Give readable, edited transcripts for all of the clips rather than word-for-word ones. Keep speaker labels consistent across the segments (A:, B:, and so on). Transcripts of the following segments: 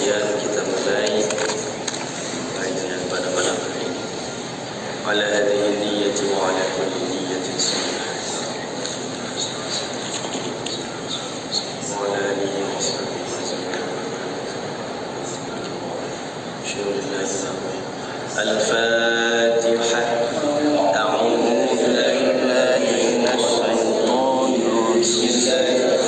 A: Kemudian kita mulai kajian pada malam hari ini. Ala hadhihi niyyati wa ala kulli niyyatin sunnah. Wa ala alihi wa sahbihi Al-Fatihah. A'udzu billahi minasy syaithanir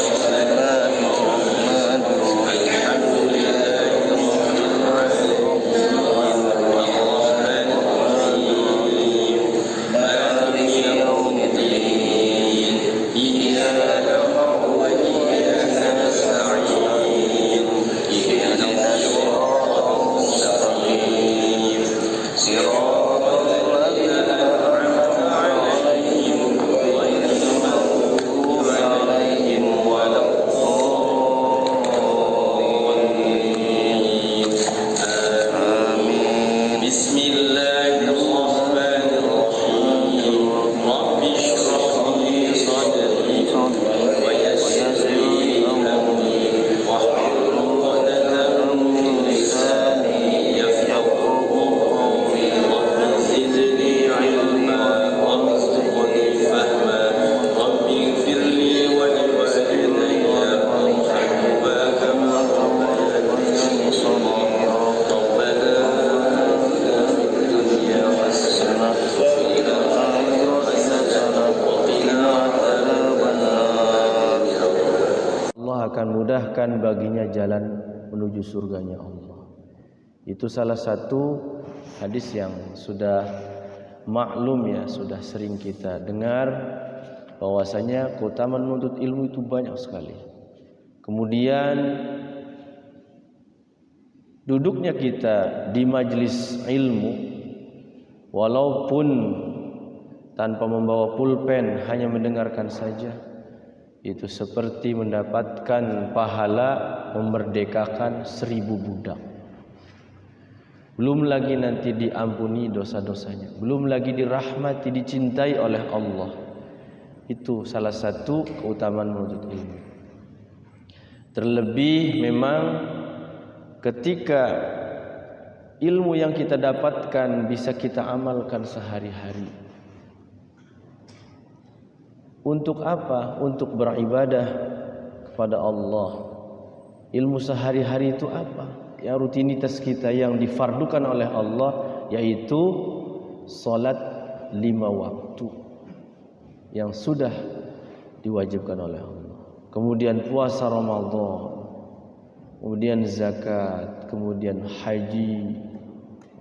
A: mudahkan baginya jalan menuju surganya Allah. Itu salah satu hadis yang sudah maklum ya, sudah sering kita dengar bahwasanya keutamaan menuntut ilmu itu banyak sekali. Kemudian duduknya kita di majelis ilmu walaupun tanpa membawa pulpen, hanya mendengarkan saja, itu seperti mendapatkan pahala memerdekakan 1000 budak. Belum lagi nanti diampuni dosa-dosanya, belum lagi dirahmati, dicintai oleh Allah. Itu salah satu keutamaan menuntut ilmu. Terlebih memang ketika ilmu yang kita dapatkan bisa kita amalkan sehari-hari. Untuk apa? Untuk beribadah kepada Allah. Ilmu sehari-hari itu apa? Ya, rutinitas kita yang difardukan oleh Allah, yaitu salat 5 waktu yang sudah diwajibkan oleh Allah. Kemudian puasa Ramadan, kemudian zakat, kemudian haji,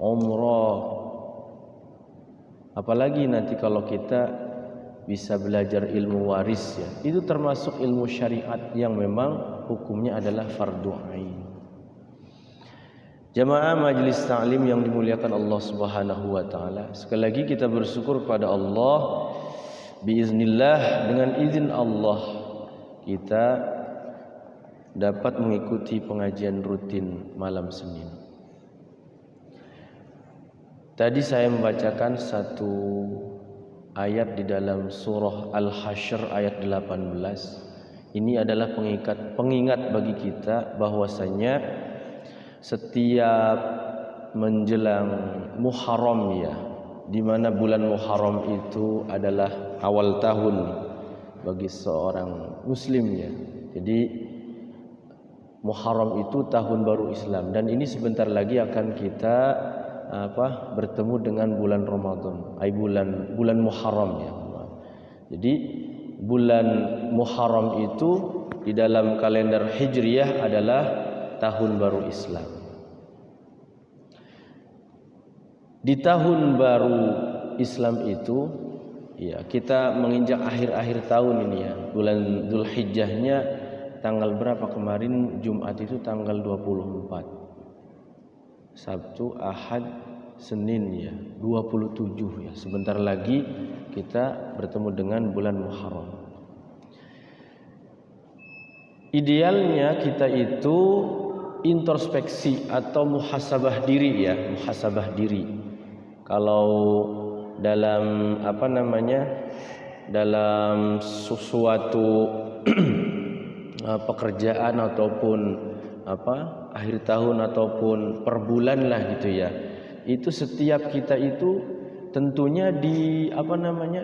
A: umrah. Apalagi nanti kalau kita bisa belajar ilmu waris ya, itu termasuk ilmu syariat yang memang hukumnya adalah fardu ain. Jamaah majelis ta'lim yang dimuliakan Allah Subhanahu wa taala, sekali lagi kita bersyukur kepada Allah, biiznillah, dengan izin Allah kita dapat mengikuti pengajian rutin malam Senin. Tadi saya membacakan satu ayat di dalam surah Al-Hasyr ayat 18. Ini adalah pengingat bagi kita bahwasanya setiap menjelang Muharram ya, di mana bulan Muharram itu adalah awal tahun bagi seorang muslim ya. Jadi Muharram itu tahun baru Islam, dan ini sebentar lagi akan kita bertemu dengan bulan Ramadan, bulan Muharram ya. Jadi bulan Muharram itu di dalam kalender Hijriyah adalah tahun baru Islam. Di tahun baru Islam itu ya, kita menginjak akhir-akhir tahun ini ya. Bulan Dzulhijjahnya tanggal berapa kemarin? Jumat itu tanggal 24. Sabtu, Ahad, Senin ya, 27 ya. Sebentar lagi kita bertemu dengan bulan Muharram. Idealnya kita itu introspeksi atau muhasabah diri ya, muhasabah diri. Kalau dalam dalam sesuatu pekerjaan ataupun akhir tahun ataupun per bulan lah gitu ya. Itu setiap kita itu tentunya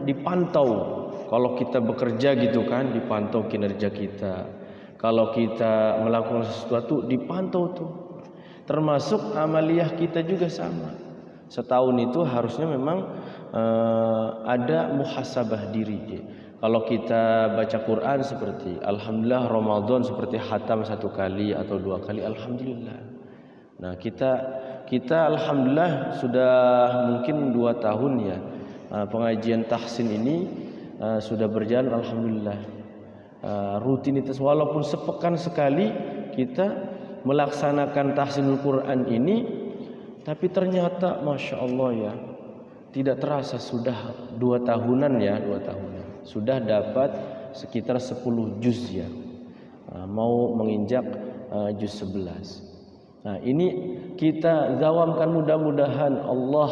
A: dipantau. Kalau kita bekerja gitu kan, dipantau kinerja kita. Kalau kita melakukan sesuatu dipantau tuh. Termasuk amaliyah kita juga sama. Setahun itu harusnya memang ada muhasabah diri. Kalau kita baca Quran seperti alhamdulillah Ramadan seperti khatam 1 kali atau 2 kali, alhamdulillah. Nah, kita alhamdulillah sudah mungkin 2 tahun ya pengajian tahsin ini sudah berjalan alhamdulillah. Rutinitas walaupun sepekan sekali kita melaksanakan tahsinul Quran ini, tapi ternyata masya Allah ya, tidak terasa sudah 2 tahunan ya, 2 tahunan sudah dapat sekitar 10 juz ya, mau menginjak juz 11. Nah, ini kita zawamkan, mudah-mudahan Allah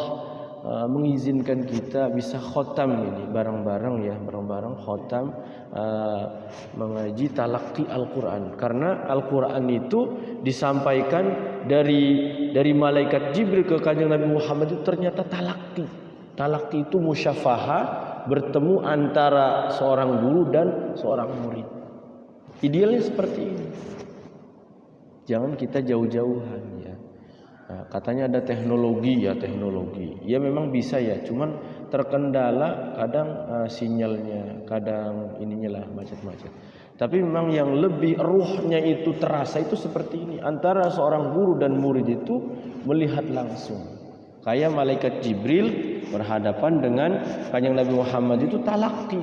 A: mengizinkan kita bisa khotam ini bareng-bareng ya, bareng-bareng khotam mengaji talaqi Al-Quran. Karena Al-Quran itu disampaikan dari malaikat Jibril ke kanjeng Nabi Muhammad itu ternyata talaqi. Talaqi itu musyafahah, bertemu antara seorang guru dan seorang murid. Idealnya seperti ini. Jangan kita jauh-jauhan ya. Nah, katanya ada teknologi ya, teknologi. Ya memang bisa ya, cuman terkendala kadang sinyalnya, kadang ininya lah macet-macet. Tapi memang yang lebih ruhnya itu terasa itu seperti ini, antara seorang guru dan murid itu melihat langsung. Kayak malaikat Jibril berhadapan dengan kanjeng Nabi Muhammad itu talaqi.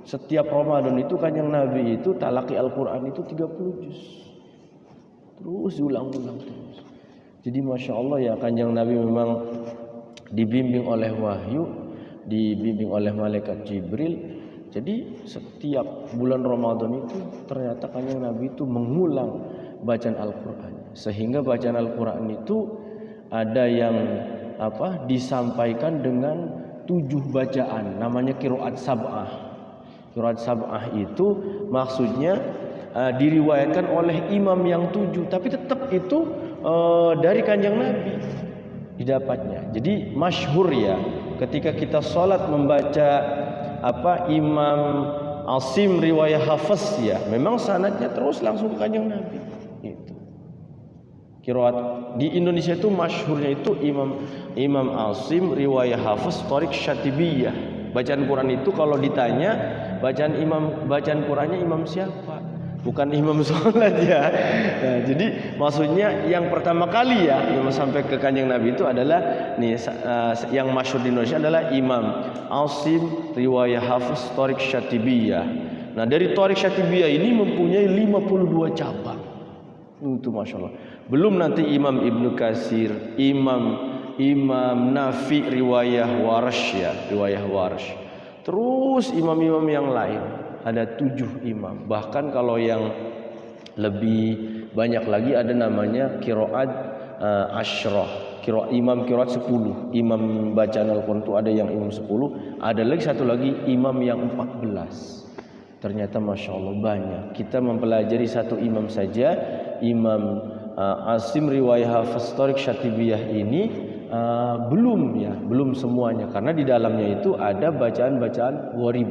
A: Setiap Ramadan itu kanjeng Nabi itu talaqi Al-Quran itu 30 juz. Terus ulang-ulang terus. Jadi masya Allah ya, kanjeng Nabi memang dibimbing oleh wahyu, dibimbing oleh malaikat Jibril. Jadi setiap bulan Ramadan itu ternyata kanjeng Nabi itu mengulang bacaan Al-Quran. Sehingga bacaan Al-Quran itu ada yang disampaikan dengan 7 bacaan, namanya qiraat sab'ah. Qiraat sab'ah itu maksudnya diriwayatkan oleh imam yang 7, tapi tetap itu dari kanjeng Nabi didapatnya. Jadi masyhur ya, ketika kita sholat membaca Imam Asim riwayah Hafiz ya, memang sanadnya terus langsung ke kanjeng Nabi. Itu qiraat di Indonesia itu masyhurnya itu Imam Asim riwayah Hafiz Thariq Syatibiyah. Bacaan Quran itu kalau ditanya bacaan Qurannya imam siapa? Bukan imam sholat ya. Nah, jadi maksudnya yang pertama kali ya yang sampai ke kanjeng Nabi itu adalah yang masyhur di Indonesia adalah Imam Asim riwayah Hafiz Thariq Syatibiyah. Nah, dari Thariq Syatibiyah ini mempunyai 52 cabang. Itu masya Allah. Belum nanti Imam Ibnu Katsir, Imam Nafi riwayah Warsh ya, riwayah Warsh. Terus imam-imam yang lain ada 7 imam. Bahkan kalau yang lebih banyak lagi ada namanya qiraat asyrah. Imam qiraat 10. Imam bacaan Al-Qur'an itu ada yang imam 10, ada lagi satu lagi imam yang 14. Ternyata masya Allah banyak. Kita mempelajari satu imam saja, Imam Asim riwayah Hafiz Thariq Syatibiyah ini belum semuanya, karena di dalamnya itu ada bacaan-bacaan gharib.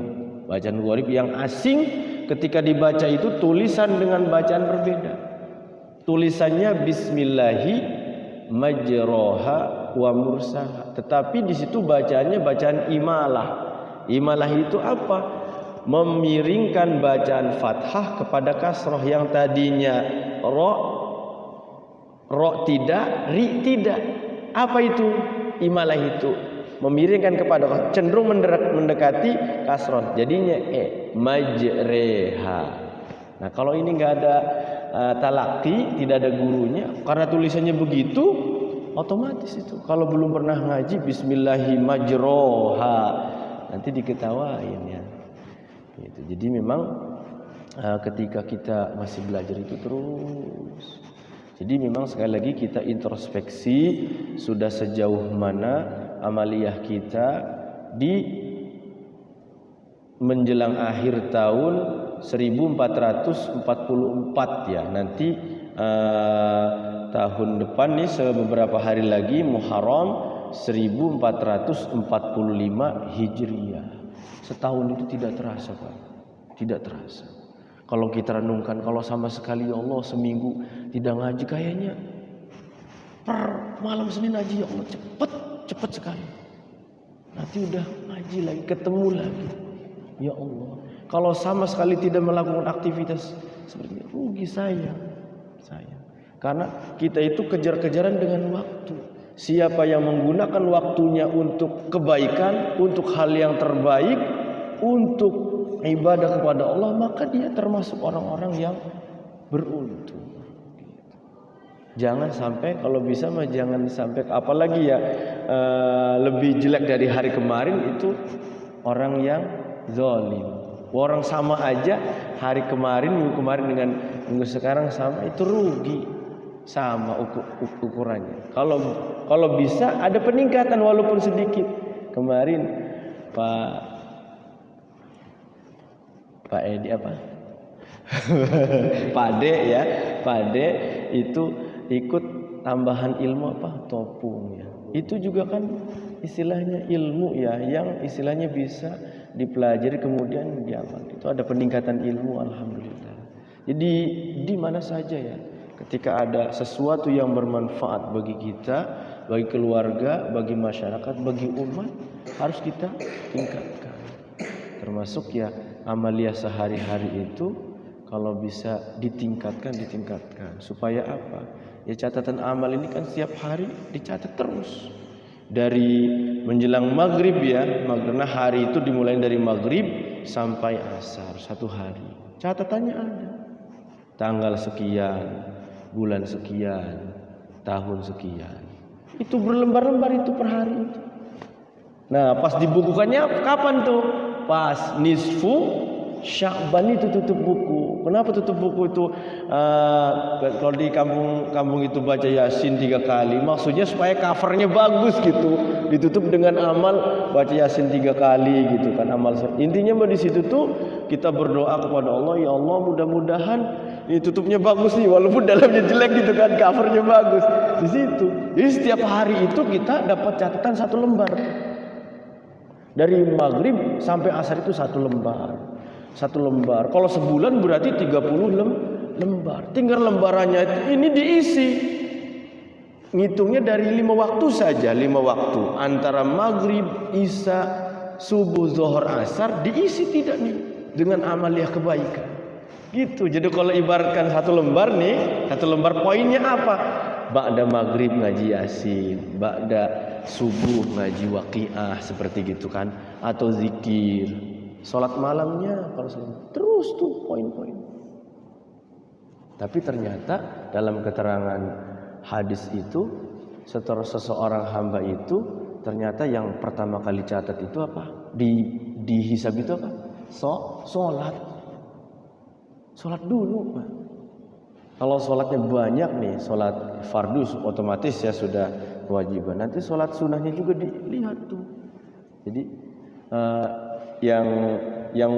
A: Bacaan gharib yang asing, ketika dibaca itu tulisan dengan bacaan berbeda. Tulisannya bismillahi majroha wa mursaha, tetapi di situ bacaannya bacaan imalah. Imalah itu apa? Memiringkan bacaan fathah kepada kasroh, yang tadinya ro tidak, ri tidak. Apa itu imalah itu? Memiringkan kepada, cenderung mendekati kasroh, jadinya majreha. Nah, kalau ini nggak ada talaqi, tidak ada gurunya, karena tulisannya begitu, otomatis itu kalau belum pernah ngaji bismillahi majroha nanti diketawain ya. Gitu. Jadi memang ketika kita masih belajar itu terus. Jadi memang sekali lagi kita introspeksi sudah sejauh mana amaliyah kita di menjelang akhir tahun 1444 ya. Nanti tahun depan nih beberapa hari lagi Muharram 1445 Hijriah. Setahun itu tidak terasa, Pak. Tidak terasa. Kalau kita renungkan, kalau sama sekali ya Allah seminggu tidak ngaji, kayaknya per malam Senin ngaji, ya Allah cepet sekali. Nanti udah ngaji lagi, ketemu lagi. Ya Allah, kalau sama sekali tidak melakukan aktivitas seperti itu, rugi saya. Karena kita itu kejar-kejaran dengan waktu. Siapa yang menggunakan waktunya untuk kebaikan, untuk hal yang terbaik, untuk ibadah kepada Allah, maka dia termasuk orang-orang yang beruntung. Jangan sampai, kalau bisa mah jangan sampai, apalagi ya lebih jelek dari hari kemarin itu orang yang zalim. Orang sama aja hari kemarin, minggu kemarin dengan minggu sekarang sama, itu rugi. Sama ukurannya. Kalau bisa ada peningkatan walaupun sedikit. Kemarin Pak Edi apa? Pak D ya, Pak D itu ikut tambahan ilmu apa? Topung ya. Itu juga kan istilahnya ilmu ya, yang istilahnya bisa dipelajari kemudian diamalkan. Itu ada peningkatan ilmu, alhamdulillah. Jadi di mana saja ya, ketika ada sesuatu yang bermanfaat bagi kita, bagi keluarga, bagi masyarakat, bagi umat, harus kita tingkatkan. Termasuk ya amalia sehari-hari itu kalau bisa ditingkatkan. Supaya apa? Ya catatan amal ini kan setiap hari dicatat terus. Dari menjelang maghrib ya, karena hari itu dimulai dari maghrib sampai asar, 1 hari. Catatannya ada. Tanggal sekian, bulan sekian, tahun sekian. Itu berlembar-lembar itu per hari itu. Nah, pas dibukukannya kapan tuh? Pas nisfu Sya'ban itu tutup buku. Kenapa tutup buku itu? Kalau di kampung itu baca Yasin 3 kali, maksudnya supaya covernya bagus gitu. Ditutup dengan amal baca Yasin 3 kali gitu kan, amal. Intinya di situ tuh kita berdoa kepada Allah, ya Allah mudah-mudahan ini tutupnya bagus nih, walaupun dalamnya jelek gitu kan, covernya bagus. Di situ. Jadi setiap hari itu kita dapat catatan 1 lembar. Dari maghrib sampai asar itu 1 lembar. 1 lembar. Kalau sebulan berarti 30 lembar. Tinggal lembarannya ini diisi. Ngitungnya dari 5 waktu saja, 5 waktu. Antara maghrib, isya, subuh, zuhur, asar diisi tidak nih dengan amaliah kebaikan. Gitu. Jadi kalau ibaratkan 1 lembar nih, 1 lembar poinnya apa? Ba'da maghrib ngaji Yasin, ba'da subuh ngaji waqiah seperti gitu kan, atau zikir. Sholat malamnya kalau terus tuh poin-poin. Tapi ternyata dalam keterangan hadis itu, setelah seseorang hamba itu ternyata yang pertama kali catat itu apa? Dihisab itu apa? Sholat dulu, Pak. Kalau sholatnya banyak nih, sholat fardu otomatis ya sudah kewajiban. Nanti sholat sunnahnya juga dilihat tuh. Jadi yang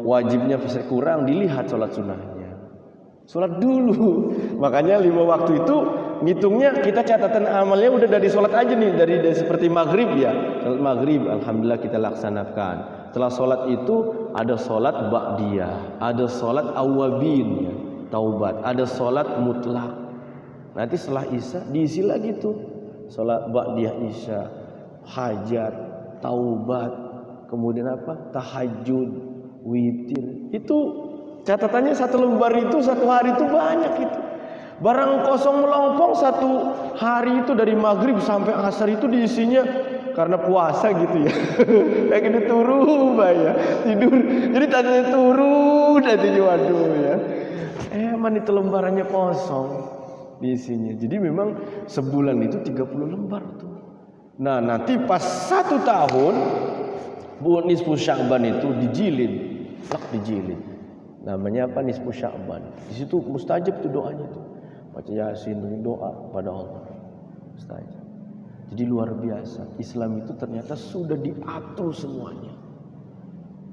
A: wajibnya kurang dilihat sholat sunnahnya. Sholat dulu. Makanya 5 waktu itu ngitungnya kita catatan amalnya udah dari sholat aja nih, dari seperti maghrib ya. Sholat maghrib alhamdulillah kita laksanakan. Setelah sholat itu ada sholat ba'diyah, ada sholat awabin ya, taubat, ada sholat mutlak. Nanti setelah isya diisi lagi tuh sholat ba'diyah isya, hajat, taubat, kemudian apa? Tahajud, witir. Itu catatannya 1 lembar itu 1 hari itu banyak itu. Barang kosong melompong 1 hari itu dari maghrib sampai asar itu diisinya karena puasa gitu ya. Kayak gitu turun ya, tidur. Jadi tadinya turun nanti waduh ya. Emang itu lembarannya kosong diisinya. Jadi memang sebulan itu 30 lembar tuh. Nah, nanti pas 1 tahun nisfu Sya'ban itu dijilid. Namanya apa? Nisfu Sya'ban. Di situ mustajab tuh doanya tuh. Baca Yasin, doa pada Allah. Mustajab. Jadi luar biasa. Islam itu ternyata sudah diatur semuanya.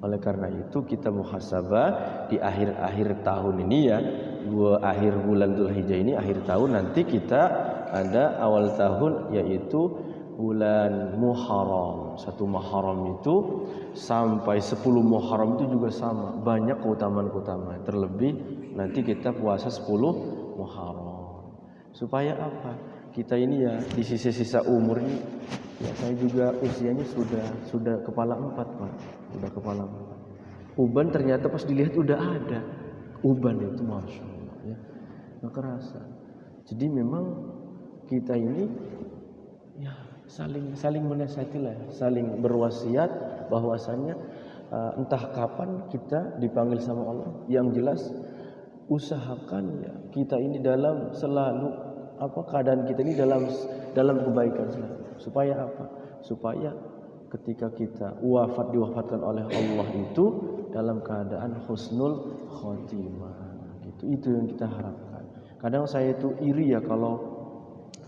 A: Oleh karena itu kita muhasabah di akhir-akhir tahun ini ya, akhir bulan Dzulhijjah ini, akhir tahun, nanti kita ada awal tahun yaitu bulan Muharram. 1 Muharram itu sampai 10 Muharram itu juga sama, banyak keutamaan-keutamaan. Terlebih nanti kita puasa 10 Muharram. Supaya apa? Kita ini ya di sisa-sisa umur ini, ya saya juga usianya sudah kepala 4, Pak. Sudah kepala 4. Uban ternyata pas dilihat udah ada. Uban itu Masya Allah ya, nggak kerasa. Jadi memang kita ini ya saling menasihati lah, saling berwasiat bahwasannya entah kapan kita dipanggil sama Allah. Yang jelas usahakan ya kita ini dalam selalu keadaan kita ini dalam kebaikan selalu. Supaya apa? Supaya ketika kita diwafatkan oleh Allah itu dalam keadaan husnul khotimah gitu. Itu yang kita harapkan. Kadang saya itu iri ya kalau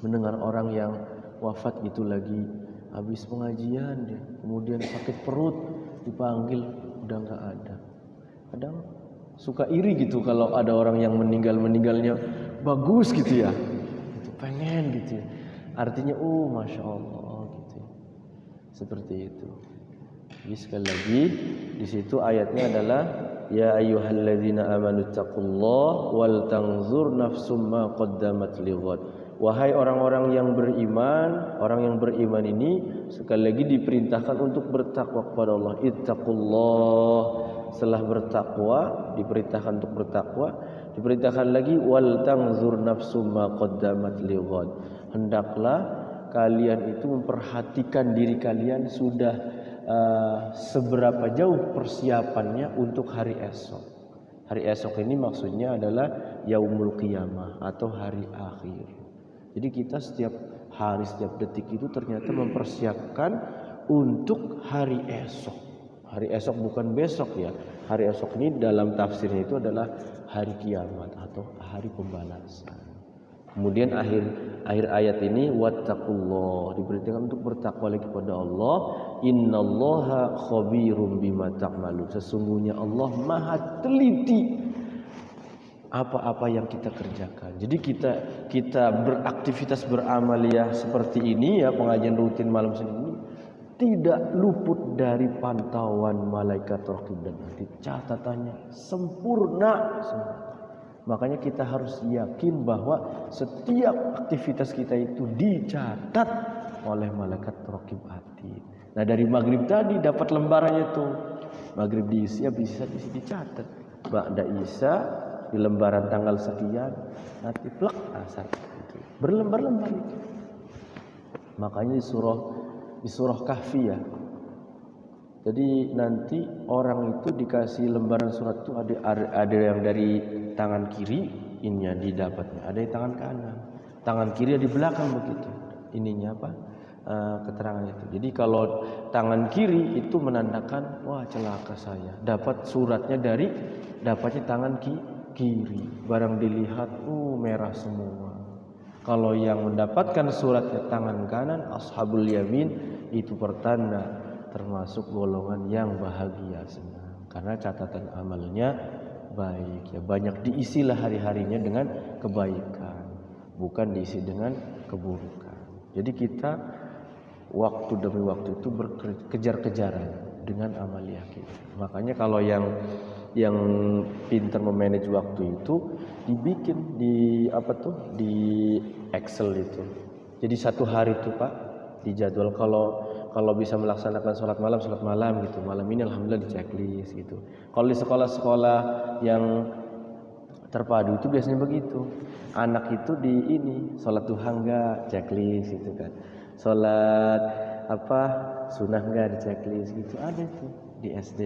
A: mendengar orang yang wafat gitu lagi habis pengajian dia, kemudian sakit perut dipanggil udah nggak ada. Kadang suka iri gitu kalau ada orang yang meninggalnya bagus gitu ya, itu pengen gitu ya. Artinya Masya Allah gitu ya. Seperti itu. Jadi sekali lagi di situ ayatnya adalah ya ayyuhalladzina amanu taqullaha wal tanzur nafsum ma qaddamat lighad. Wahai orang-orang yang beriman, orang yang beriman ini sekali lagi diperintahkan untuk bertakwa kepada Allah. Ittaqullah, setelah bertakwa diperintahkan untuk bertakwa, diperintahkan lagi wal tanzur nafsum ma qaddamat lighad. Hendaklah kalian itu memperhatikan diri kalian sudah seberapa jauh persiapannya untuk hari esok. Hari esok ini maksudnya adalah yaumul qiyamah atau hari akhir. Jadi kita setiap hari, setiap detik itu ternyata mempersiapkan untuk hari esok. Hari esok bukan besok ya. Hari esok ini dalam tafsirnya itu adalah hari kiamat atau hari pembalasan. Kemudian akhir ayat ini wattaqullah, diperintahkan untuk bertakwa lagi kepada Allah. Innallaha khabirum bima ta'malun. Sesungguhnya Allah Maha teliti apa-apa yang kita kerjakan. Jadi kita beraktivitas beramaliyah seperti ini ya, pengajian rutin malam Senin ini tidak luput dari pantauan malaikat raqib dan atid. Catatannya sempurna. Makanya kita harus yakin bahwa setiap aktivitas kita itu dicatat oleh malaikat raqib atid. Nah dari maghrib tadi dapat lembarannya tuh. Maghrib diisi, habis isya dicatat. Ba'da isya di lembaran tanggal sekian, nanti plek asar itu. Berlembar-lembar itu. Makanya di surah Kahfi ya. Jadi nanti orang itu dikasih lembaran surat itu ada yang dari tangan kiri ininya didapatnya, ada di tangan kanan. Tangan kiri di belakang begitu. Ininya apa? Keterangan itu. Jadi kalau tangan kiri itu menandakan wah celaka saya. Dapat suratnya dapatnya tangan kiri. Barang dilihat merah semua. Kalau yang mendapatkan suratnya tangan kanan ashabul yamin itu pertanda termasuk golongan yang bahagia senang karena catatan amalnya baik ya, banyak diisilah hari-harinya dengan kebaikan, bukan diisi dengan keburukan. Jadi kita waktu demi waktu itu berkejar-kejaran dengan amaliyah kita. Makanya kalau yang pintar memanage waktu itu dibikin di Excel itu. Jadi satu hari itu Pak dijadwal kalau bisa melaksanakan sholat malam gitu. Malam ini alhamdulillah di checklist gitu. Kalau di sekolah-sekolah yang terpadu itu biasanya begitu. Anak itu di sholat duha enggak checklist gitu kan. Sholat sunnah enggak di checklist gitu. Ada tuh di SD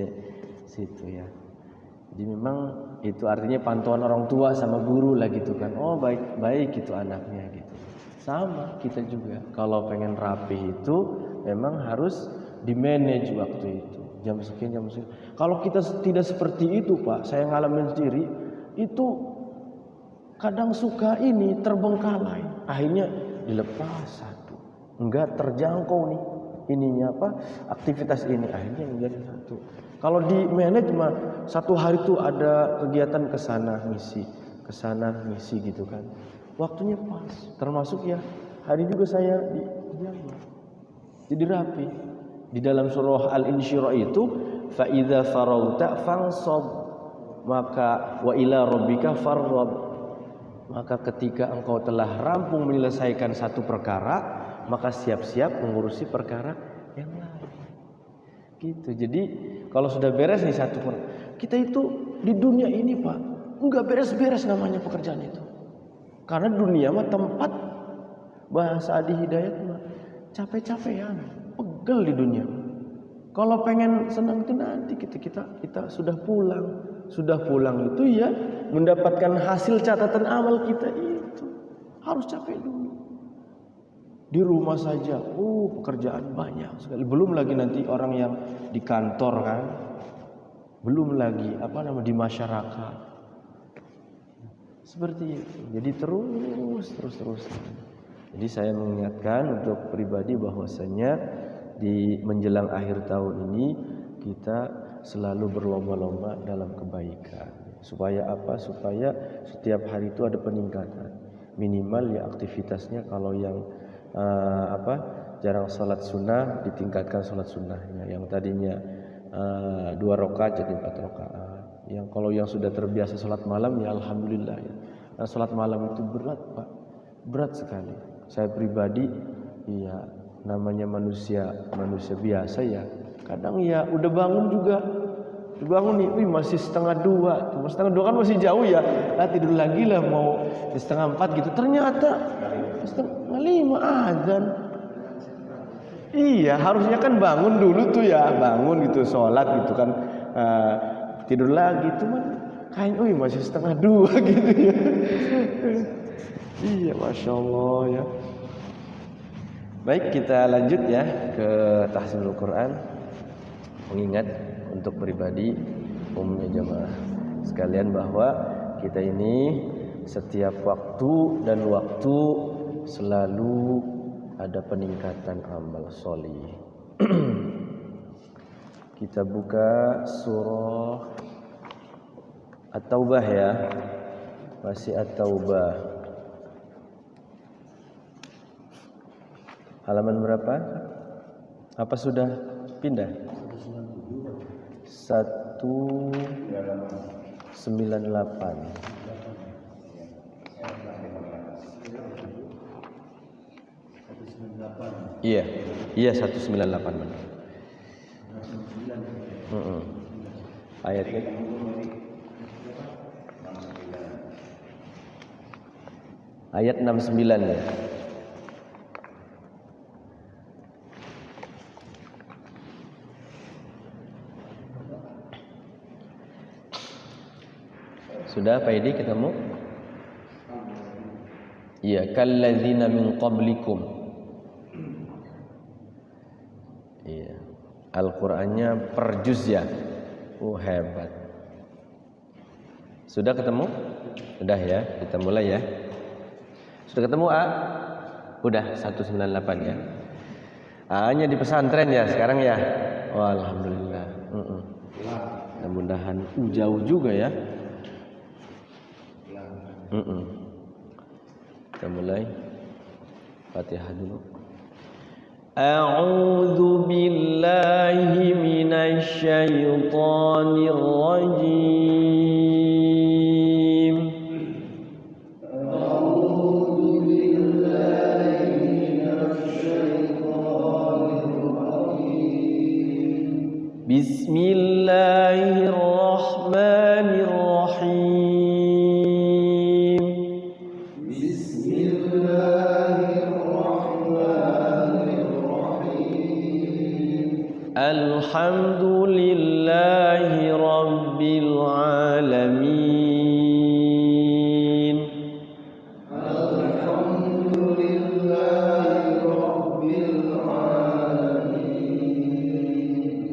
A: situ ya. Jadi memang itu artinya pantauan orang tua sama guru lah gitu kan. Oh baik gitu anaknya gitu. Sama kita juga kalau pengen rapi itu memang harus di manage waktu itu. Jam sekian. Kalau kita tidak seperti itu Pak, saya ngalamin sendiri, itu kadang suka terbengkalai. Akhirnya dilepas satu. Enggak terjangkau nih aktivitas ini. Akhirnya menjadi satu. Kalau di manage mah satu hari itu ada kegiatan ke sana misi, ke sana ngisi gitu kan. Waktunya pas. Termasuk ya hari juga saya di Jawa. Jadi rapi. Di dalam surah Al-Insyirah itu fa idza farauta fansab, maka wa ila rabbika farghab. Maka ketika engkau telah rampung menyelesaikan satu perkara, maka siap-siap mengurusi perkara yang lain. Gitu. Jadi kalau sudah beres nih satu perkara, kita itu di dunia ini Pak, enggak beres-beres namanya pekerjaan itu. Karena dunia mah tempat, bahasa Adi Hidayat mah capek-capekan, pegel di dunia. Kalau pengen senang itu nanti kita sudah pulang. Sudah pulang itu ya mendapatkan hasil catatan amal kita itu harus capek dulu. Di rumah saja, pekerjaan banyak sekali. Belum lagi nanti orang yang di kantor kan. Belum lagi di masyarakat. Seperti itu. Jadi terus. Jadi saya mengingatkan untuk pribadi bahwasanya di menjelang akhir tahun ini kita selalu berlomba-lomba dalam kebaikan. Supaya apa? Supaya setiap hari itu ada peningkatan. Minimal ya aktivitasnya kalau yang jarang sholat sunnah ditingkatkan sholat sunnahnya. Yang tadinya 2 rakaat jadi 4 rakaat. Yang kalau yang sudah terbiasa sholat malam ya alhamdulillah ya. Nah, sholat malam itu berat Pak, berat sekali. Saya pribadi ya namanya manusia biasa ya. Kadang ya udah bangun juga, nih, masih 1:30, setengah 2 kan masih jauh ya. Tidur lagi lah mau 3:30 gitu. Ternyata 4:30 azan. Iya, harusnya kan bangun dulu tuh ya, bangun gitu, sholat gitu kan, tidur lagi. Cuman kayaknya masih 1:30 gitu ya. Iya, masya Allah ya. Baik, kita lanjut ya ke tahsinul Quran. Mengingat untuk pribadi umumnya jamaah sekalian bahwa kita ini setiap waktu dan waktu selalu ada peningkatan amal sholih. Kita buka surah At-Taubah ya. Masih At-Taubah. Halaman berapa? Apa sudah pindah? 198. Iya, 198 benar. Ayatnya ayat 69 ya. Sudah Pak Edi ketemu? Iya, kalladzina min qablikum. Iya. Al-Qur'annya per juz ya. Hebat. Sudah ketemu? Sudah ya, kita mulai ya. Sudah ketemu A? Udah 198 ya. A-nya di pesantren ya sekarang ya. Alhamdulillah. Mudah-mudahan jauh juga ya. Kita mulai Fatihah dulu. A'udzu billahi minasy syaithanir rajim. A'udzu billahi minasy syaithanir rajim. Bismillahirrahmanirrahim. Alhamdulillahi Rabbil Alamin. Alhamdulillahi Rabbil Alamin.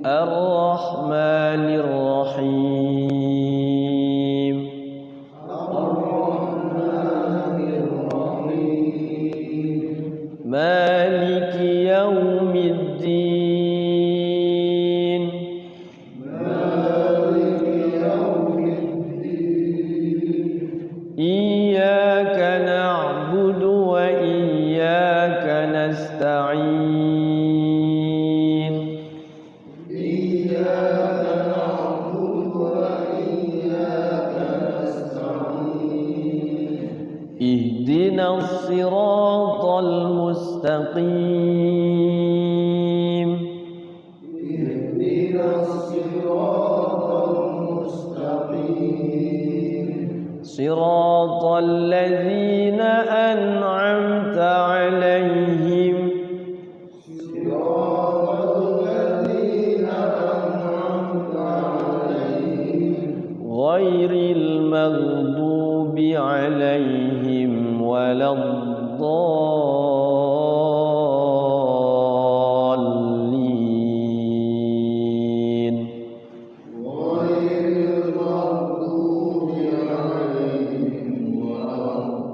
A: Ar-Rahmanir Rahim. Ar-Rahmanir Rahim. Maliki Yaumiddin. Iyyaka na'budu wa iyyaka nasta'in. Iyyaka na'budu wa iyyaka nasta'in. Ihdinas siratal mustaqim. Ihdinas siratal mustaqim. Siratal ladzina an'amta 'alaihim. Siratal ladzina an'amta 'alaihim. Ghairil maghdubi 'alaihim waladdallin. Ghairil maghdubi 'alaihim waladdallin.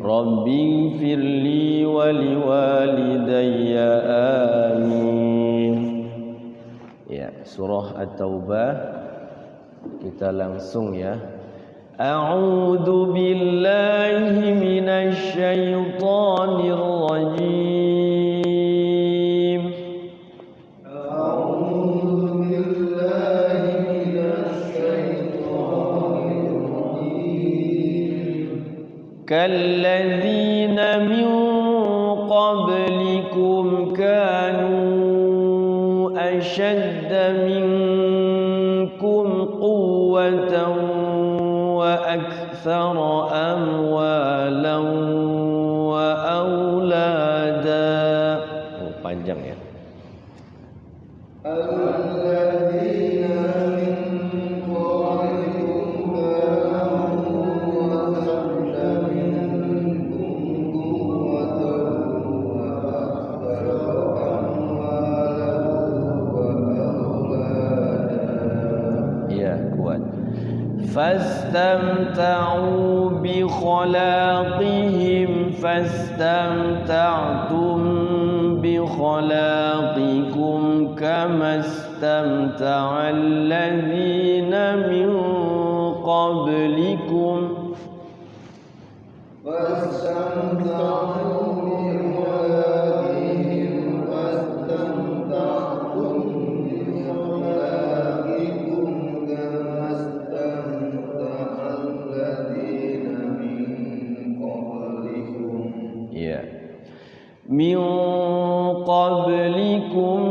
A: Rabbighfirli wa liwalidayya amin. Ya, surah At-Taubah kita langsung ya. A'udzu billahi minasy syaithanir rajim. A'udzu billahi minasy syaithanir rajim. Kalladzina min qablikum kanu ashadda minkum quwwatan wa aktsara amwalan wa aulada. Oh, panjang ya. Alladzina min qablikum kanu ashadda minkum quwwatan wa aktsara amwalan wa aulada. Ya, kuat. Fastamta'u bi khalaqihim fastamta'tum bi khalaqikum kama istamta'a alladhina min qablikum. Fastamta'u bi khalaqihim fastamta'tum bi khalaqikum kama min qablikum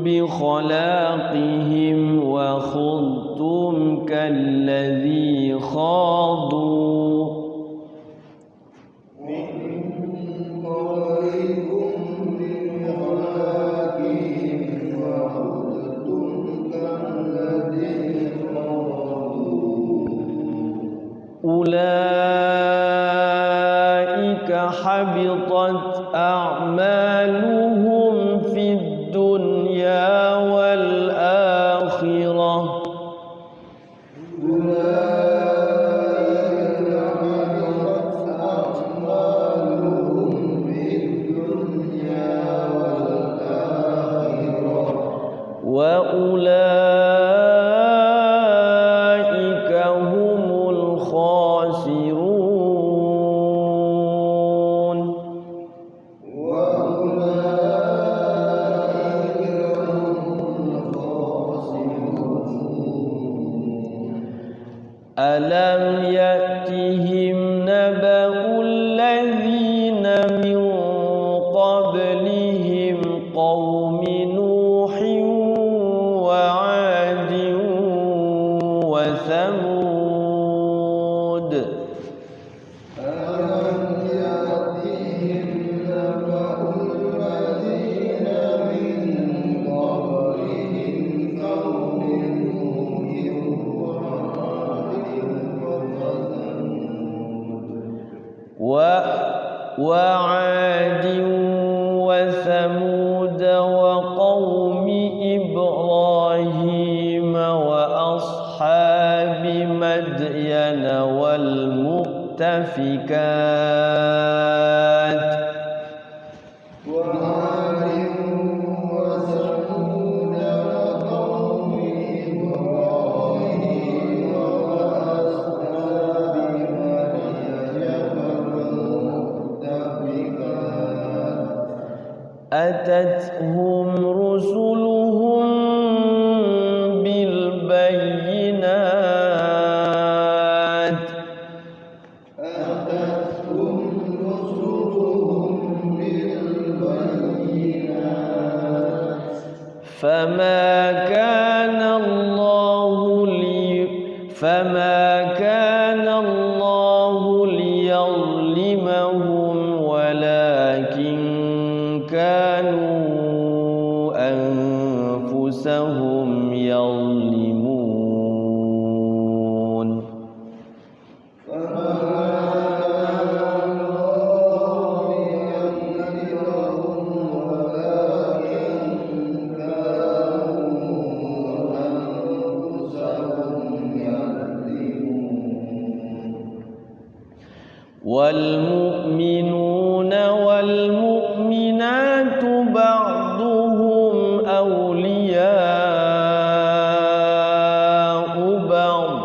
A: bi khalaqihim wa khudtum kalladhi khadu. Min qablikum bi khalaqihim wa khudtum kalladhi khadu. Ulaika habitat a'maluhum fid dunya wal akhirah. Ulaika habitat a'maluhum fid dunya wal akhirah. Wa ulaika humul khasirun. Alam ya'tihim naba'ul ladzina min qablihim qaumi Nuhin wa 'adin wa Thamud. Alam ya'tihim naba'ul ladzina min qablihim qaumi Nuhin وعاد وثمود وقوم إبراهيم وأصحاب مدين والمؤتفكات. وعاد وثمود وقوم إبراهيم أتتهم رسلهم بالبينات فما كان الله ليظلمهم ولكن كانوا أنفسهم يظلمون والمؤمنون والمؤمنات بعضهم أولياء بعض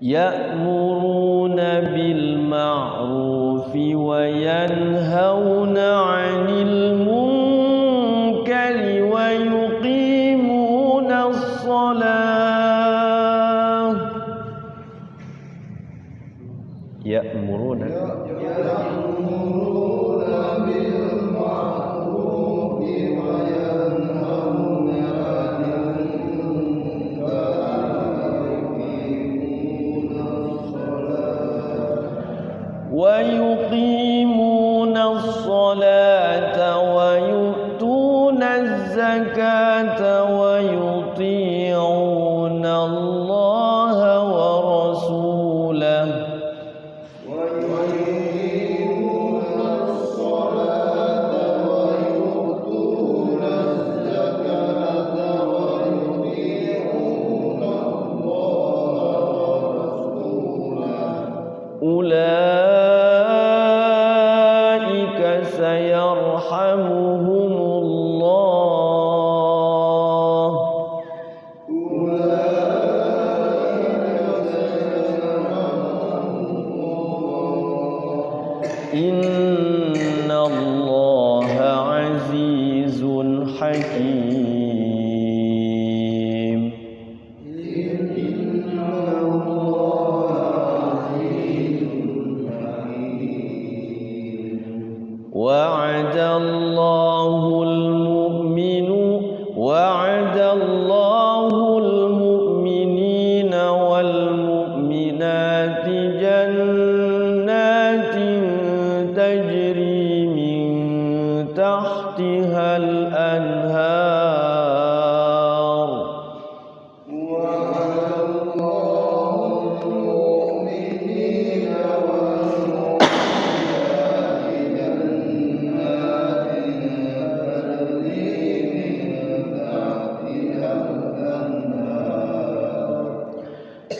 A: يأمرون بالمعروف وينهون عن المنكر ويقيمون الصلاة يأمرون بالمعروف وينهون عن ويقيمون الصلاة ويؤتون الزكاة ويطيعون الله ورسوله أولئك سيرحمهم الله إن الله عزيز حكيم وعد الله المؤمنين والمؤمنات جنات تجري من تحتها الأنهار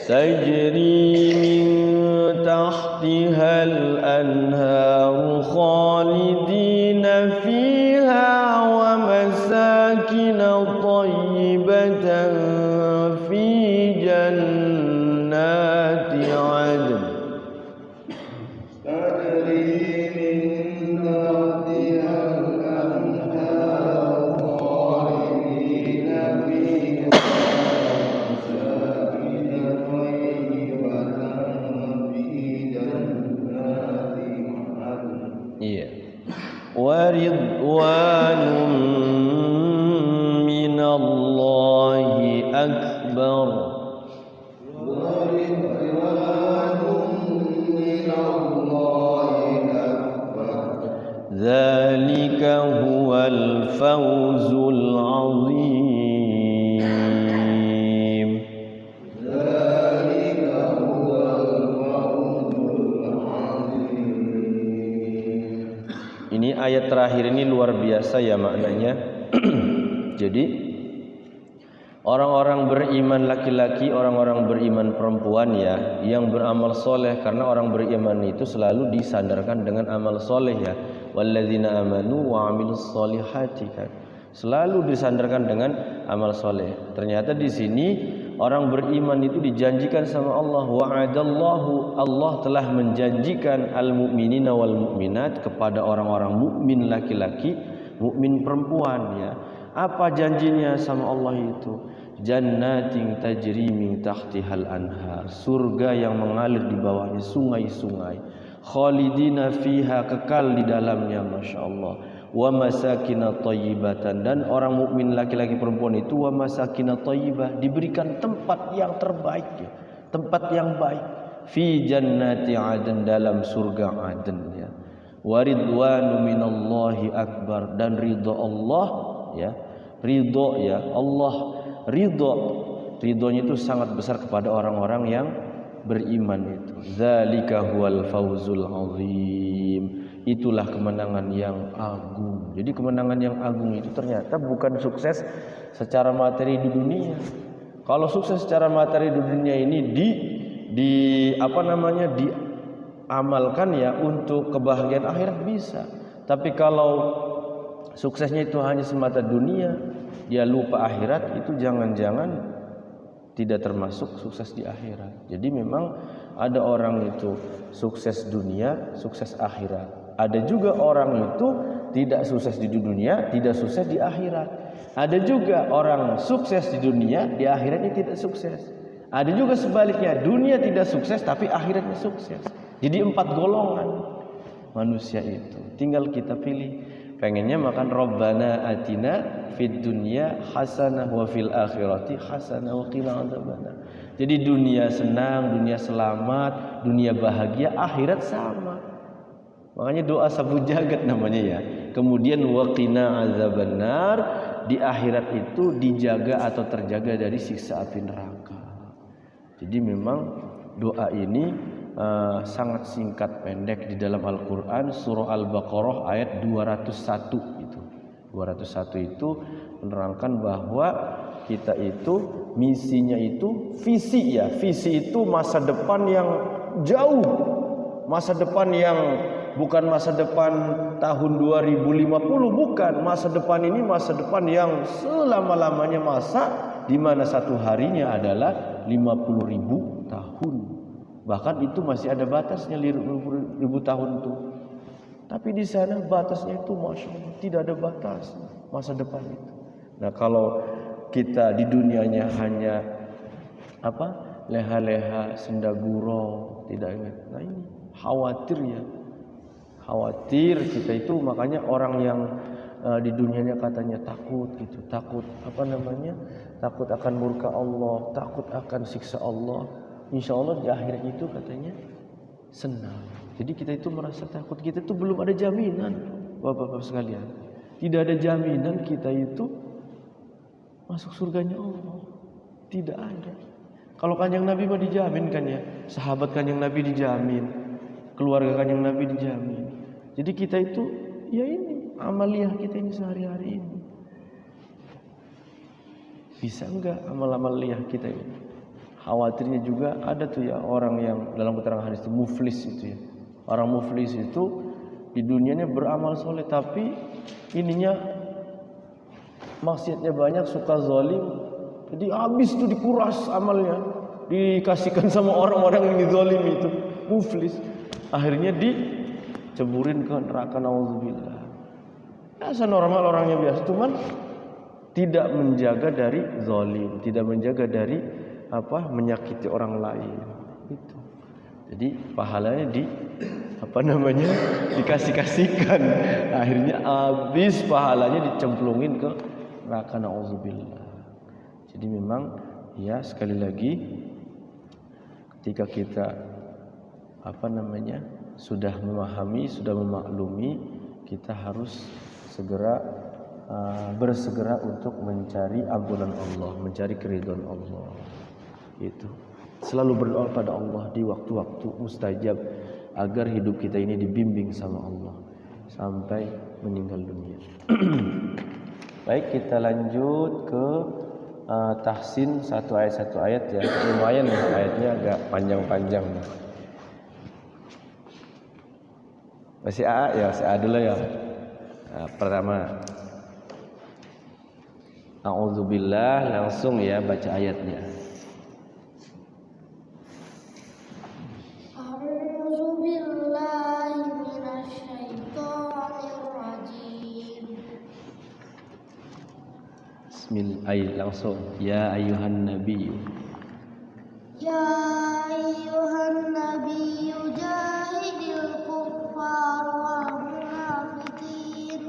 A: تجري من تحتها الأنهار خالدين فيها ومساكن طيبة في جنات عدن ورضوان من الله أكبر ذلك هو الفوز العظيم Ini ayat terakhir ini luar biasa ya maknanya. Jadi orang-orang beriman laki-laki, orang-orang beriman perempuan ya, yang beramal soleh, karena orang beriman itu selalu disandarkan dengan amal soleh ya. Walladzina amanu wa amilus solihati kan. Selalu disandarkan dengan amal soleh. Ternyata di sini orang beriman itu dijanjikan sama Allah. Wa'adallahu, Allah telah menjanjikan al-mu'minina wal mu'minat, kepada orang-orang mukmin laki-laki, mukmin perempuan ya. Apa janjinya sama Allah itu? Jannatin tajri min tahtihal anhar, surga yang mengalir di bawahnya sungai-sungai. Khalidina fiha, kekal di dalamnya, masya Allah. Wa masakina thayyibatan, dan orang mukmin laki-laki perempuan itu wa masakina thayyibah, diberikan tempat yang terbaik ya, tempat yang baik. Fi jannati adn, dalam surga Aden ya. Wa ridwanu minallahi akbar, dan ridha Allah ya, ridha ya Allah, ridhonya itu sangat besar kepada orang-orang yang beriman itu. Dzalika huwal fawzul azim, itulah kemenangan yang agung. Jadi kemenangan yang agung itu ternyata bukan sukses secara materi di dunia. Kalau sukses secara materi di dunia ini diamalkan ya untuk kebahagiaan akhirat bisa. Tapi kalau suksesnya itu hanya semata dunia, dia lupa akhirat, itu jangan-jangan tidak termasuk sukses di akhirat. Jadi memang ada orang itu sukses dunia, sukses akhirat. Ada juga orang itu tidak sukses di dunia, tidak sukses di akhirat. Ada juga orang sukses di dunia, di akhiratnya tidak sukses. Ada juga sebaliknya, dunia tidak sukses tapi akhiratnya sukses. Jadi 4 golongan manusia itu. Tinggal kita pilih. Pengennya makan Rabbana atina fid dunya hasanah wa fil akhirati hasanah wa qina adzabannar. Jadi dunia senang, dunia selamat, dunia bahagia, akhirat sama. Makanya doa sabu jagat namanya ya. Kemudian wa qina adzabannar, di akhirat itu dijaga atau terjaga dari siksa api neraka. Jadi memang doa ini sangat singkat pendek di dalam Al-Quran. Surah Al-Baqarah ayat 201 itu. 201 itu menerangkan bahwa kita itu misinya itu visi ya. Visi itu masa depan yang jauh. Masa depan yang bukan masa depan tahun 2050, bukan. Masa depan ini masa depan yang selama-lamanya masa, di mana satu harinya adalah 50.000 tahun. Bahkan itu masih ada batasnya 50.000 tahun itu. Tapi di sana batasnya itu masya Allah tidak ada batas masa depan itu. Nah kalau kita di dunianya hanya leha-leha sendaguro, tidak ingat. Nah ini khawatir ya. Khawatir kita itu, makanya orang yang di dunianya katanya takut gitu, takut takut akan murka Allah, takut akan siksa Allah. Insya Allah di akhirat itu katanya senang. Jadi kita itu merasa takut, kita itu belum ada jaminan, bapak-bapak sekalian. Tidak ada jaminan kita itu masuk surganya Allah. Tidak ada. Kalau Kanjeng Nabi mah dijamin kan ya, sahabat Kanjeng Nabi dijamin, keluarga Kanjeng Nabi dijamin. Jadi kita itu ya ini amaliyah kita ini sehari-hari ini. Bisa enggak amal-amaliyah kita ini? Khawatirnya juga ada tuh ya orang yang dalam keterangan hadis itu muflis itu ya. Orang muflis itu di dunianya beramal soleh tapi ininya maksiatnya banyak, suka zalim. Jadi habis tuh dikuras amalnya, dikasihkan sama orang-orang yang zalim itu, muflis. Akhirnya diceburin ke neraka, nauzubillah. Biasa normal orangnya biasa, cuman tidak menjaga dari zalim, tidak menjaga dari menyakiti orang lain itu. Jadi pahalanya dikasih-kasihkan. Akhirnya habis pahalanya dicemplungin ke neraka, nauzubillah. Jadi memang ya sekali lagi ketika kita sudah memahami, sudah memaklumi, kita harus bersegera untuk mencari ampunan Allah, mencari keridhaan Allah. Itu selalu berdoa pada Allah di waktu-waktu mustajab agar hidup kita ini dibimbing sama Allah sampai meninggal dunia. Baik, kita lanjut ke tahsin satu ayat ya. Lumayan ya, ayatnya agak panjang-panjang. Masih A ya, saya A dulu ya. Pertama, A'udzubillah, langsung ya baca ayatnya.
B: A'udzubillahi minasyaitonir rajim.
A: Bismillah, langsung. Ya ayyuhan nabiyyu.
B: Ya ayyuhan nabiyyu jahidil kuffar wal munafiqin.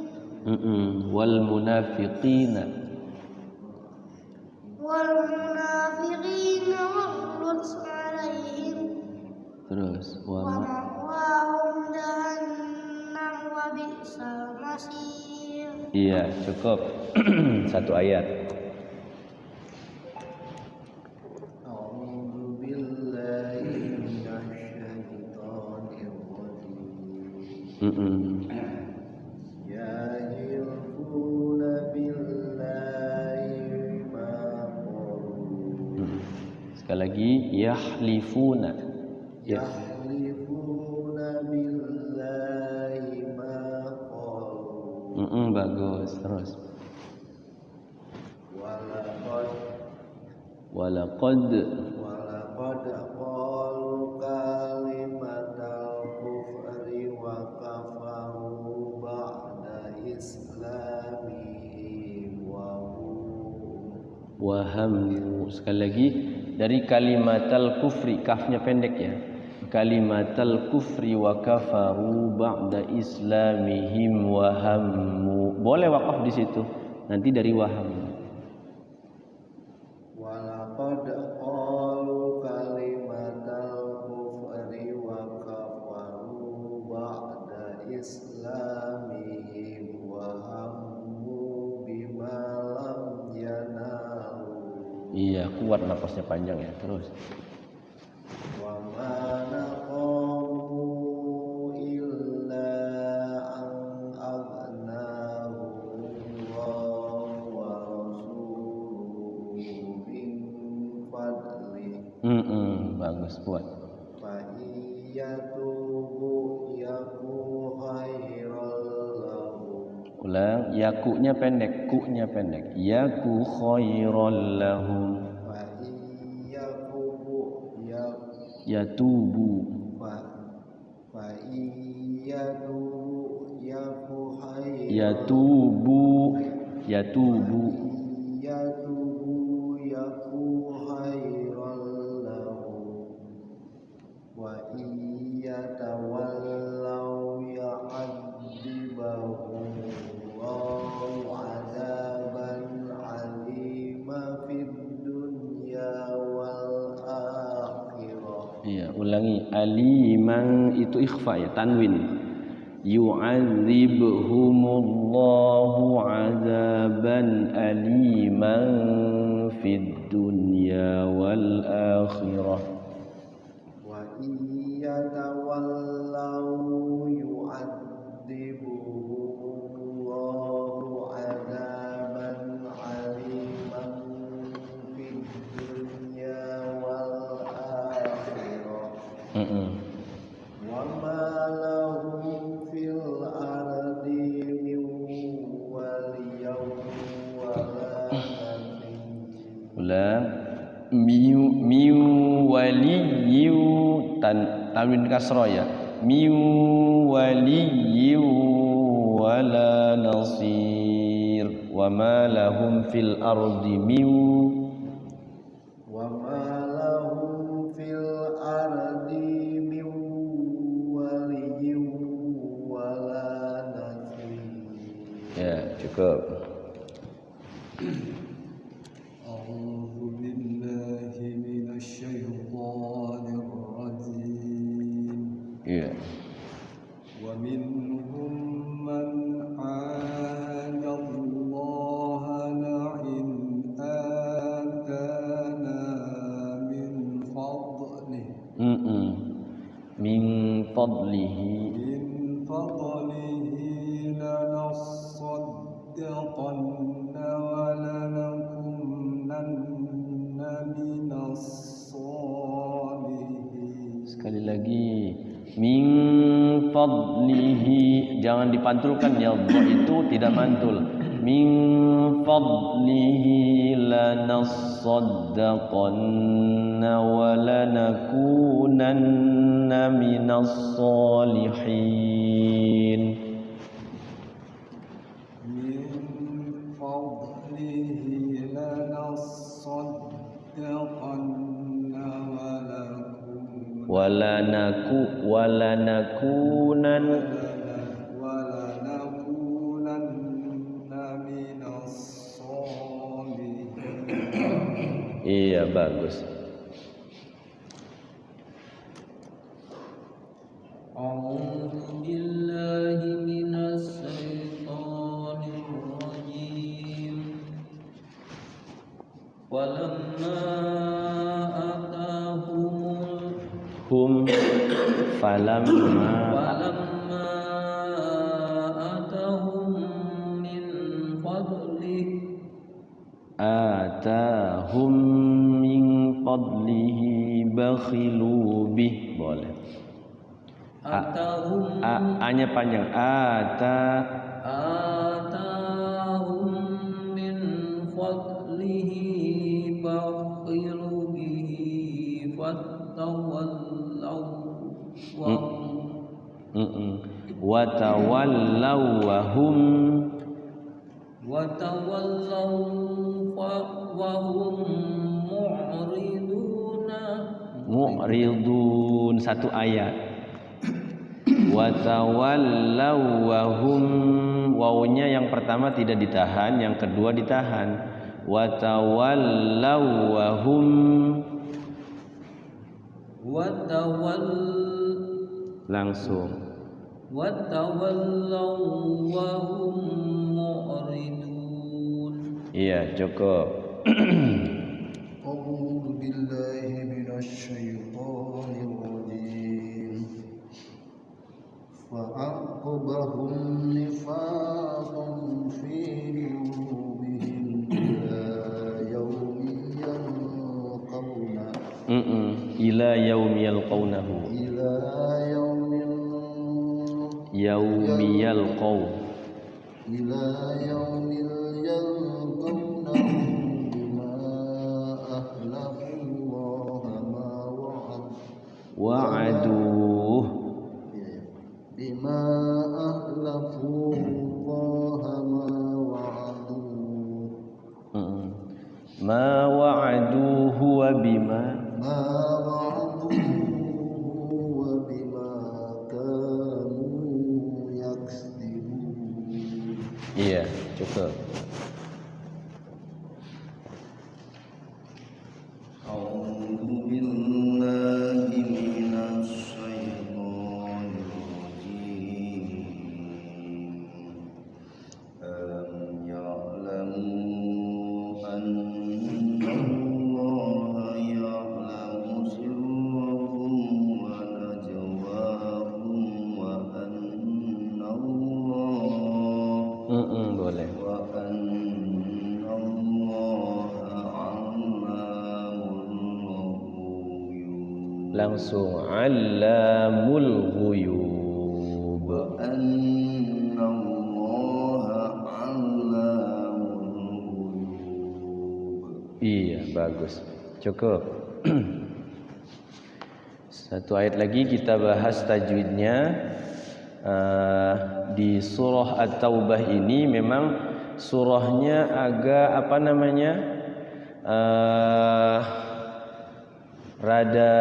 A: Wal munafiqina.
B: Wal munafiqina waghluz alaihim.
A: Terus
B: Wa ma'wahum jahannam wa bi'sal masir.
A: Iya, cukup. Satu ayat. Sekali lagi, yahlifuna.
C: Yahlifuna billahi ma qalu.
A: Bagus, terus. Walaqad
C: qalu kalimatal kufri wa kafaru ba'da islamihim
A: wa hammu. Sekali lagi, dari kalimatal kufri, kafnya pendek ya. Kalimatal kufri wa kafaru ba'da islamihim wa hammu. Boleh wakaf di situ. Nanti dari waham.
C: Walaqad qalu kalimatal kufri wa kafaru ba'da islamihim wa hammu bima lam yanalu.
A: Iya, kuat napasnya panjang ya. Terus.
C: Wa ma naqamu illa an aghnahu Allahu wa rasuluhu min fadli.
A: Bagus, buat.
C: Fa iyatubu yaku khairal lahum.
A: Ulang, yakunya pendek, ku-nya pendek. Yaku khairal lahum.
C: Fa iyakubu
A: Yatubu.
C: Fa iyatubu yaku khairal.
A: Yatubu. Yatubu.
C: Yatubu yaku khairal lahum wa iyatawallaw ya'adzibahum Allahu 'adzaban 'alima fid dunya wal akhirah.
A: Iya, ulangi. Aliman itu ikhfa ya, tanwin. Yu'adzibhumullahu 'adzaban aliman fid dunya wal akhirah.
C: Wa iyatawallaw yu'adzibuhumullahu 'adzaban 'aliman fid dunya wal akhirah. Wa ma lahum fil ardi min waliyyin wa la nasir.
A: Ulang. Miu waliyyu, tanwin kasra ya. Miu waliyyu wala nasir. Wa ma lahum fil ardi miu.
C: Wa ma lahum fil ardi min waliyyin wa la nasir.
A: Ya, cukup.
D: أعوذ بالله من الشيطان الرجيم.
A: Iya.
D: ومنهم من عاد الله لئن آتانا من فضله
A: Min fadlihi.
D: من فضله لنصدقن ولنكونن من الصالحين.
A: Sekali lagi, min fadlihi, jangan dipantulkan ya, dha itu tidak mantul. min fadlihi lanasaddaqanna wa lanakunanna minas solihin.
D: min fadlihi lanasaddaqanna
A: wa lanakunan Iya, bagus.
E: A'udzu billahi minas syaitonir rajim. Walamma atahum
A: falamma
E: atahum min fadlih
A: atahum min fadlihi bakhilu bih. Boleh.
E: atahum
A: A-nya panjang.
E: atahum min fadlihi bakhilu bihi fatawallaw
A: wa tawallaw wa hum mu'ridun. Satu ayat. Wa tawallaw wa hum, wawunya yang pertama tidak ditahan, yang kedua ditahan. Wa tawallaw wa hum langsung.
E: wa tawallaw wa hum mu'ridun.
A: Iya, cukup.
C: A'udzu billahi minasyaitonir rajim. Fa'aqabahum nifaqan fi qulubihim
A: ila yaumi yalqawnahu. Yaumi yalqaw.
C: Ila yaumil yalqawnahu bima ahlafullaha ma
A: wa'aduh.
C: bima ahlafullaha ma wa'aduh.
A: Ma wa'aduhu wa bima Iya, cukup.
C: A'udzu billahi minasy syaithanir rajim. Alam ya'lamu annallaha ya'lamu sirrahum wa najwahum wa annallaha
A: boleh. Langsung Allamul Ghuyub. Iya, bagus. Cukup. Satu ayat lagi kita bahas tajwidnya. Di surah At-Taubah ini memang surahnya agak rada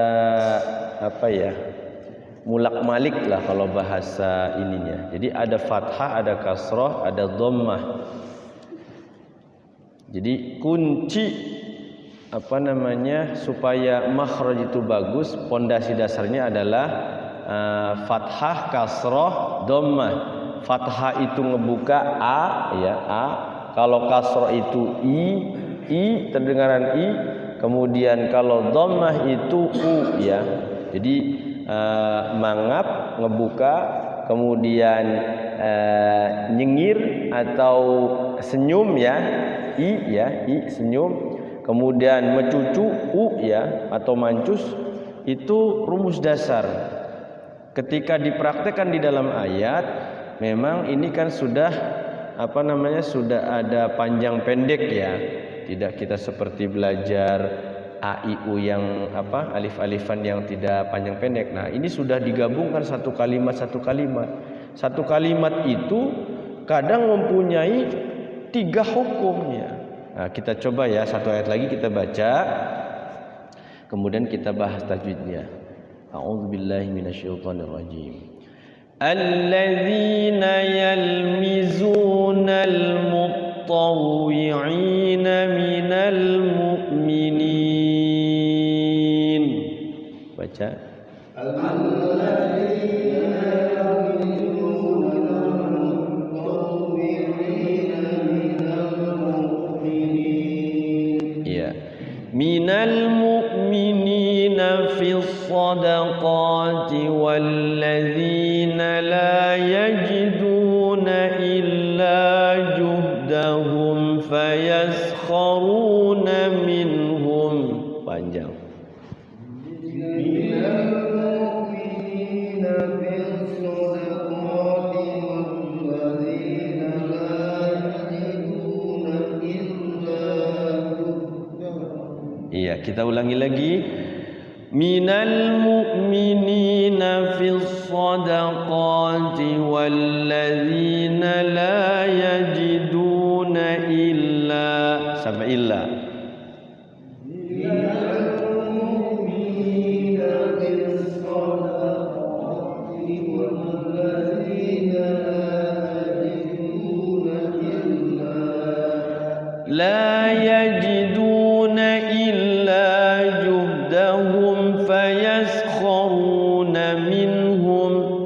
A: mulak-malik lah kalau bahasa ininya. Jadi ada fathah, ada kasrah, ada dhammah. Jadi kunci supaya makhraj itu bagus, pondasi dasarnya adalah fathah, kasrah, dhammah. Fathah itu ngebuka a, ya a. Kalau kasrah itu i terdengaran i. Kemudian kalau dhammah itu u, ya. Jadi mangap ngebuka, kemudian nyengir atau senyum, ya. I senyum. Kemudian mencucu u, ya, atau mancus. Itu rumus dasar. Ketika dipraktekkan di dalam ayat, memang ini kan sudah sudah ada panjang pendek ya. Tidak kita seperti belajar A I U yang alif-alifan yang tidak panjang pendek. Nah, ini sudah digabungkan satu kalimat. Satu kalimat itu kadang mempunyai 3 hukumnya. Nah, kita coba ya, satu ayat lagi kita baca. Kemudian kita bahas tajwidnya. A'udzubillahi minasyaitonirrajim. Alladzina yalmizunal mutawwi'ina minal mu'minin. Baca. Iya. Minal mu'minina fis sadaqati walladzina la yajiduna illa juhdahum fayaskharuna minhum. Panjang. Iya, kita ulangi lagi. Minal mu'minina fis sadaqati walladzina la yajiduna illa sampai illa. La yajiduna illa juhdahum fayaskharuna minhum.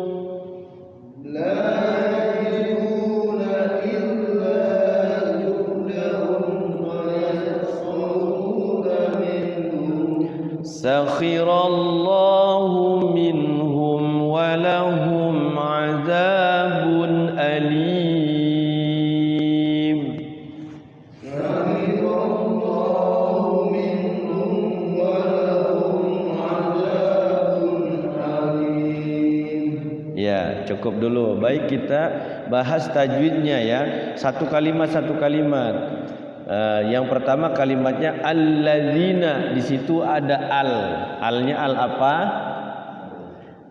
A: Sakhirallahu minhum wa lahum adzabun alim. Ya, cukup dulu. Baik, kita bahas tajwidnya ya. Satu kalimat. Yang pertama kalimatnya alladzina. Di situ ada al. Alnya al apa?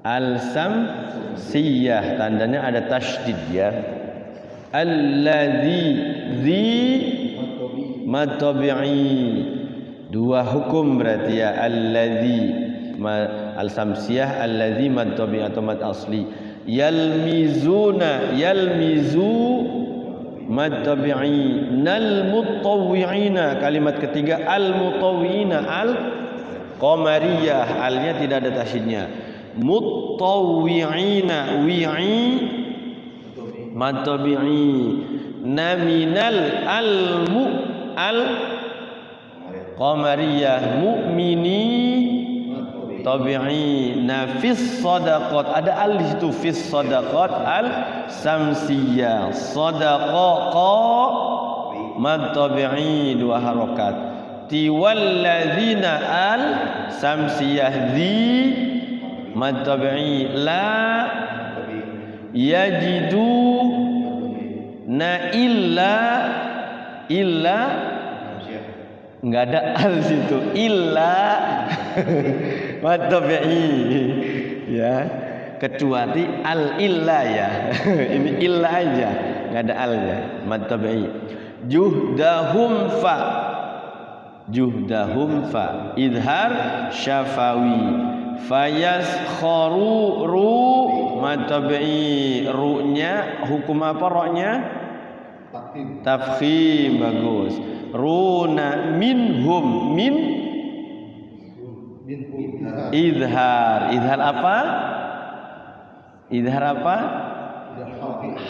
A: Al samsiyah. Tandanya ada tasydid ya. Alladzi mad tabi'i. 2 hukum berarti ya. Alladzi al samsiyah, alladzi mad tabi'i atau mad asli. Yalmizuna, yalmizu mad tabi'i. Nal mutawwi'ina, kalimat ketiga al mutawwi'ina, al qamariyah, alnya tidak ada tasydidnya. Mutawwi'ina, wi'i mad tabi'i. Naminal al qamariyah, mu'mini tabi'i. Nafis sadaqat, ada al di situ, fis sadaqat al samsiyah. Sadaqa mad tabi'i 2 harakat. Tiwalladzina al samsiyah dzi mad tabi'i. La yajidu na illa enggak ada al situ, illa mad tabi'i ya, kecuali al illa ya. Ini illa aja, enggak ada alnya, mad tabi'i. Juhdahum fa idhar syafawi. Fayaskharu ru mad tabi'i. Ru-nya hukum apa ro-nya? Tafkhim. Bagus. Runa minhum, min idhar. Idhar apa? Idhar apa?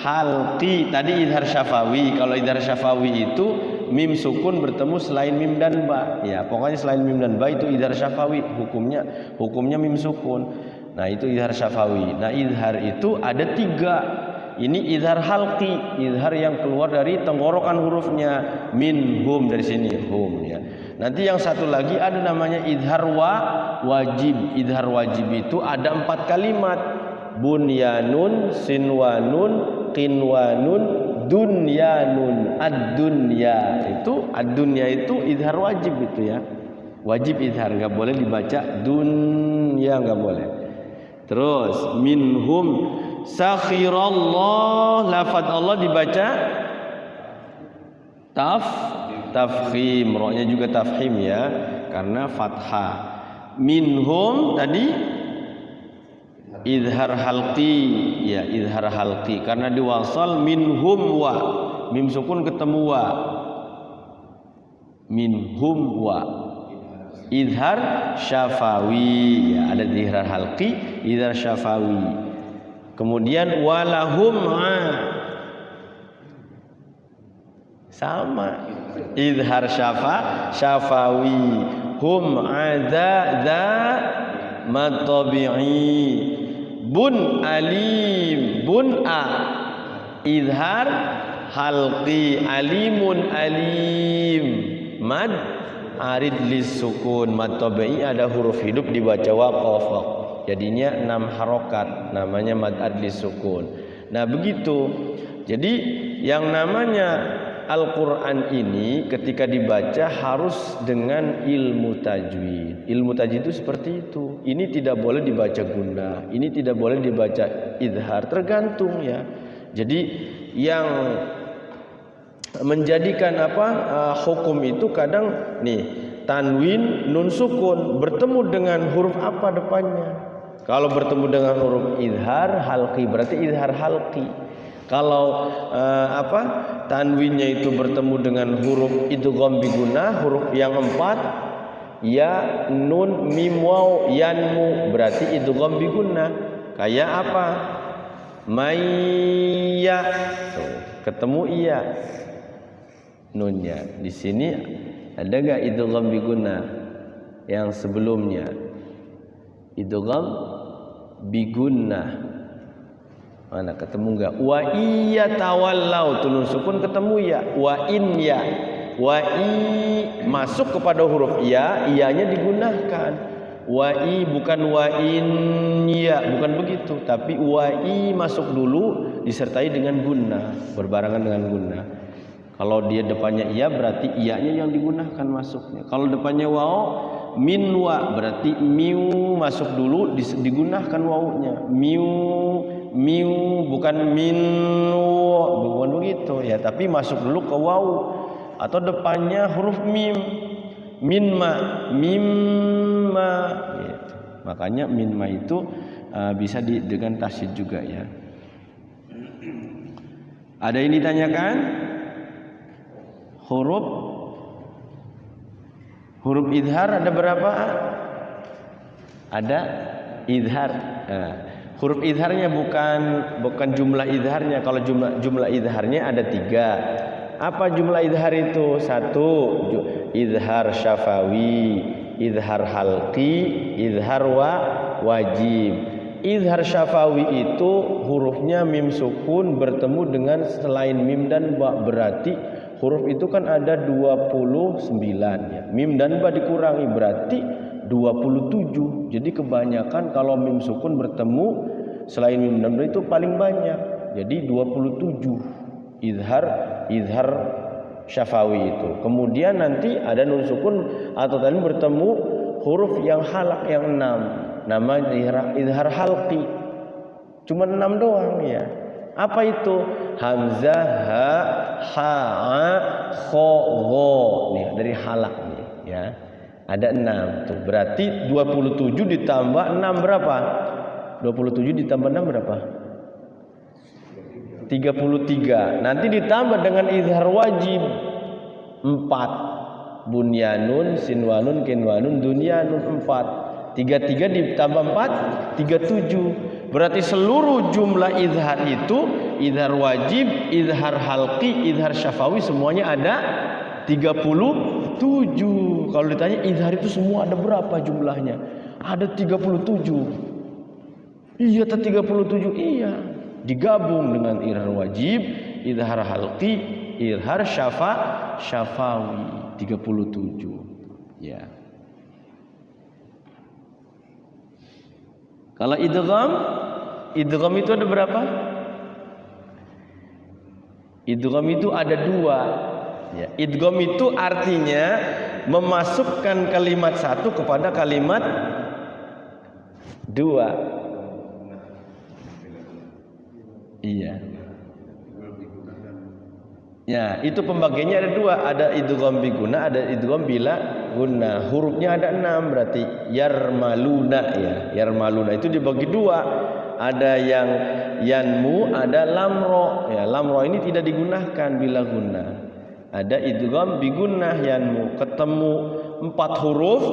A: Halqi. Tadi idhar syafawi. Kalau idhar syafawi itu mim sukun bertemu selain mim dan ba. Ya, pokoknya selain mim dan ba itu idhar syafawi. Hukumnya mim sukun. Nah, itu idhar syafawi. Nah, idhar itu ada 3. Ini idhar halqi, idhar yang keluar dari tenggorokan hurufnya. Minhum, dari sini hum ya. Nanti yang satu lagi ada namanya idhar wajib. Idhar wajib itu ada 4 kalimat. Bunyanun, sinwanun, qinwanun, dunyanun, ad-dunya itu idhar wajib itu ya. Wajib idhar, enggak boleh dibaca dunya, enggak boleh. Terus minhum sakhirallah, lafaz Allah dibaca tafkhim, ra-nya juga tafkhim ya, karena fathah. Minhum tadi idhar halqi ya, idhar halqi karena diwasal minhum wa, mim sukun ketemu wa, minhum wa. Idhar syafawi ya, ada idhar halqi, idhar syafawi. Kemudian walahum sama, idhar syafawi. Hum adza matabi'i. Bun alim, bun a idhar halqi, alimun alim. Mad arid lis sukun, mad tabi'i ada huruf hidup dibaca waqaf, jadinya 6 harokat, namanya mad arid lis sukun. Nah begitu. Jadi yang namanya Al-Quran ini ketika dibaca harus dengan ilmu tajwid. Ilmu tajwid itu seperti itu. Ini tidak boleh dibaca gunnah, ini tidak boleh dibaca idhar, tergantung ya. Jadi yang menjadikan hukum itu kadang nih tanwin nun sukun bertemu dengan huruf apa depannya. Kalau bertemu dengan huruf idhar halqi berarti idhar halqi. Kalau tanwinnya itu bertemu dengan huruf idgham bi gunnah, huruf yang 4 ya, nun, mim, waw, yanmu berarti idgham bi gunnah. Kayak apa? Mayya, ketemu iya nunnya. Di sini ada enggak idgham bi gunnah yang sebelumnya? Idgham bi gunnah. Mana ketemu enggak? Wa iya tawallau, tunun sukun ketemu ya. Wa in ya. Wa i masuk kepada huruf ya, iyanya digunakan. Wa i bukan wa in ya, bukan begitu, tapi wa i masuk dulu disertai dengan gunnah, berbarengan dengan gunnah. Kalau dia depannya iya berarti iyanya yang digunakan masuknya. Kalau depannya waw min wa berarti miu masuk dulu digunakan wawunya. Miu bukan minu, bukan begitu ya, tapi masuk dulu ke waw atau depannya huruf mim. Minma, mimma gitu. Makanya minma itu bisa dengan tasydid juga ya. Ada yang ditanyakan? Huruf idhar ada berapa? Ada idhar. Huruf idharnya bukan jumlah idharnya. Kalau jumlah idharnya ada 3. Apa jumlah idhar itu? 1 idhar syafawi, idhar halqi, idhar wajib. Idhar syafawi itu hurufnya mim sukun bertemu dengan selain mim dan ba, berarti huruf itu kan ada 29 ya. Mim dan ba dikurangi berarti 27. Jadi kebanyakan kalau mim sukun bertemu selain mim dan ba itu paling banyak. Jadi 27 idhar syafawi itu. Kemudian nanti ada nun sukun atau tadi bertemu huruf yang halak yang 6. Nama idhar halqi. Cuma 6 doang ya. Apa itu? Hamzah, ha, kho, gho. Nih dari halak nih ya. Ada 6 tuh. Berarti 27 ditambah 6 berapa? 27 ditambah 6 berapa? 33. Nanti ditambah dengan idhar wajib 4. Bunyanun, sinwanun, kinwanun, dunyanun 4. 33 ditambah 4 37. Berarti seluruh jumlah idhar itu idhar wajib, idhar halqi, idhar syafawi semuanya ada 37. Kalau ditanya idhar itu semua ada berapa jumlahnya? Ada 37. Iya, 37. Iya. Digabung dengan idhar wajib, idhar halqi, idhar syafawi 37. Ya. Kalau idgham itu ada berapa? Idgham itu ada dua. Ya, idgham itu artinya memasukkan kalimat satu kepada kalimat dua. Iya. Ya, itu pembagiannya ada dua, ada idgham bi gunnah, ada idgham bila gunnah. Hurufnya ada 6, berarti yarmaluna ya. Yarmaluna itu dibagi dua. Ada yang yanmu, ada lamro. Ya, lamro ini tidak digunakan bila gunnah. Ada idgham bi gunnah yanmu, ketemu 4 huruf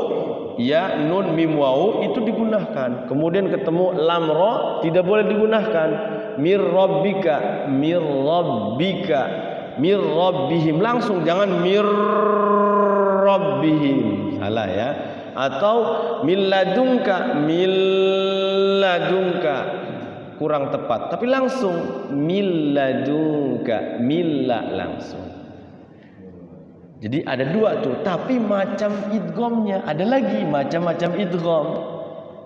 A: ya, nun, mim, waw itu digunakan. Kemudian ketemu lamro tidak boleh digunakan. Mir rabbika, mir rabbika, mir rabbihim, langsung, jangan mir rabbihim, salah ya. Atau min ladunka, min ladunka, kurang tepat, tapi langsung min ladunka, milla, langsung. Jadi ada dua tuh, tapi macam idghamnya ada lagi, macam-macam idgham.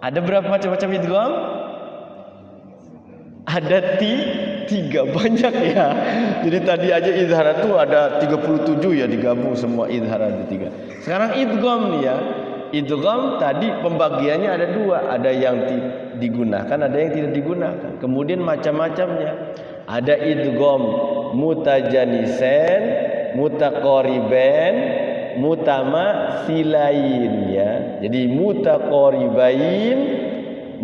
A: Ada berapa macam-macam idgham? Ada 3, banyak ya. Jadi tadi aja idhar itu ada 37 ya, digabung semua idhar ada 3. Sekarang idgham nih ya. Idgham tadi pembagiannya ada 2, ada yang digunakan, ada yang tidak digunakan. Kemudian macam-macamnya. Ada idgham mutajanisen, mutaqariban, mutamasilain ya. Jadi mutaqaribain,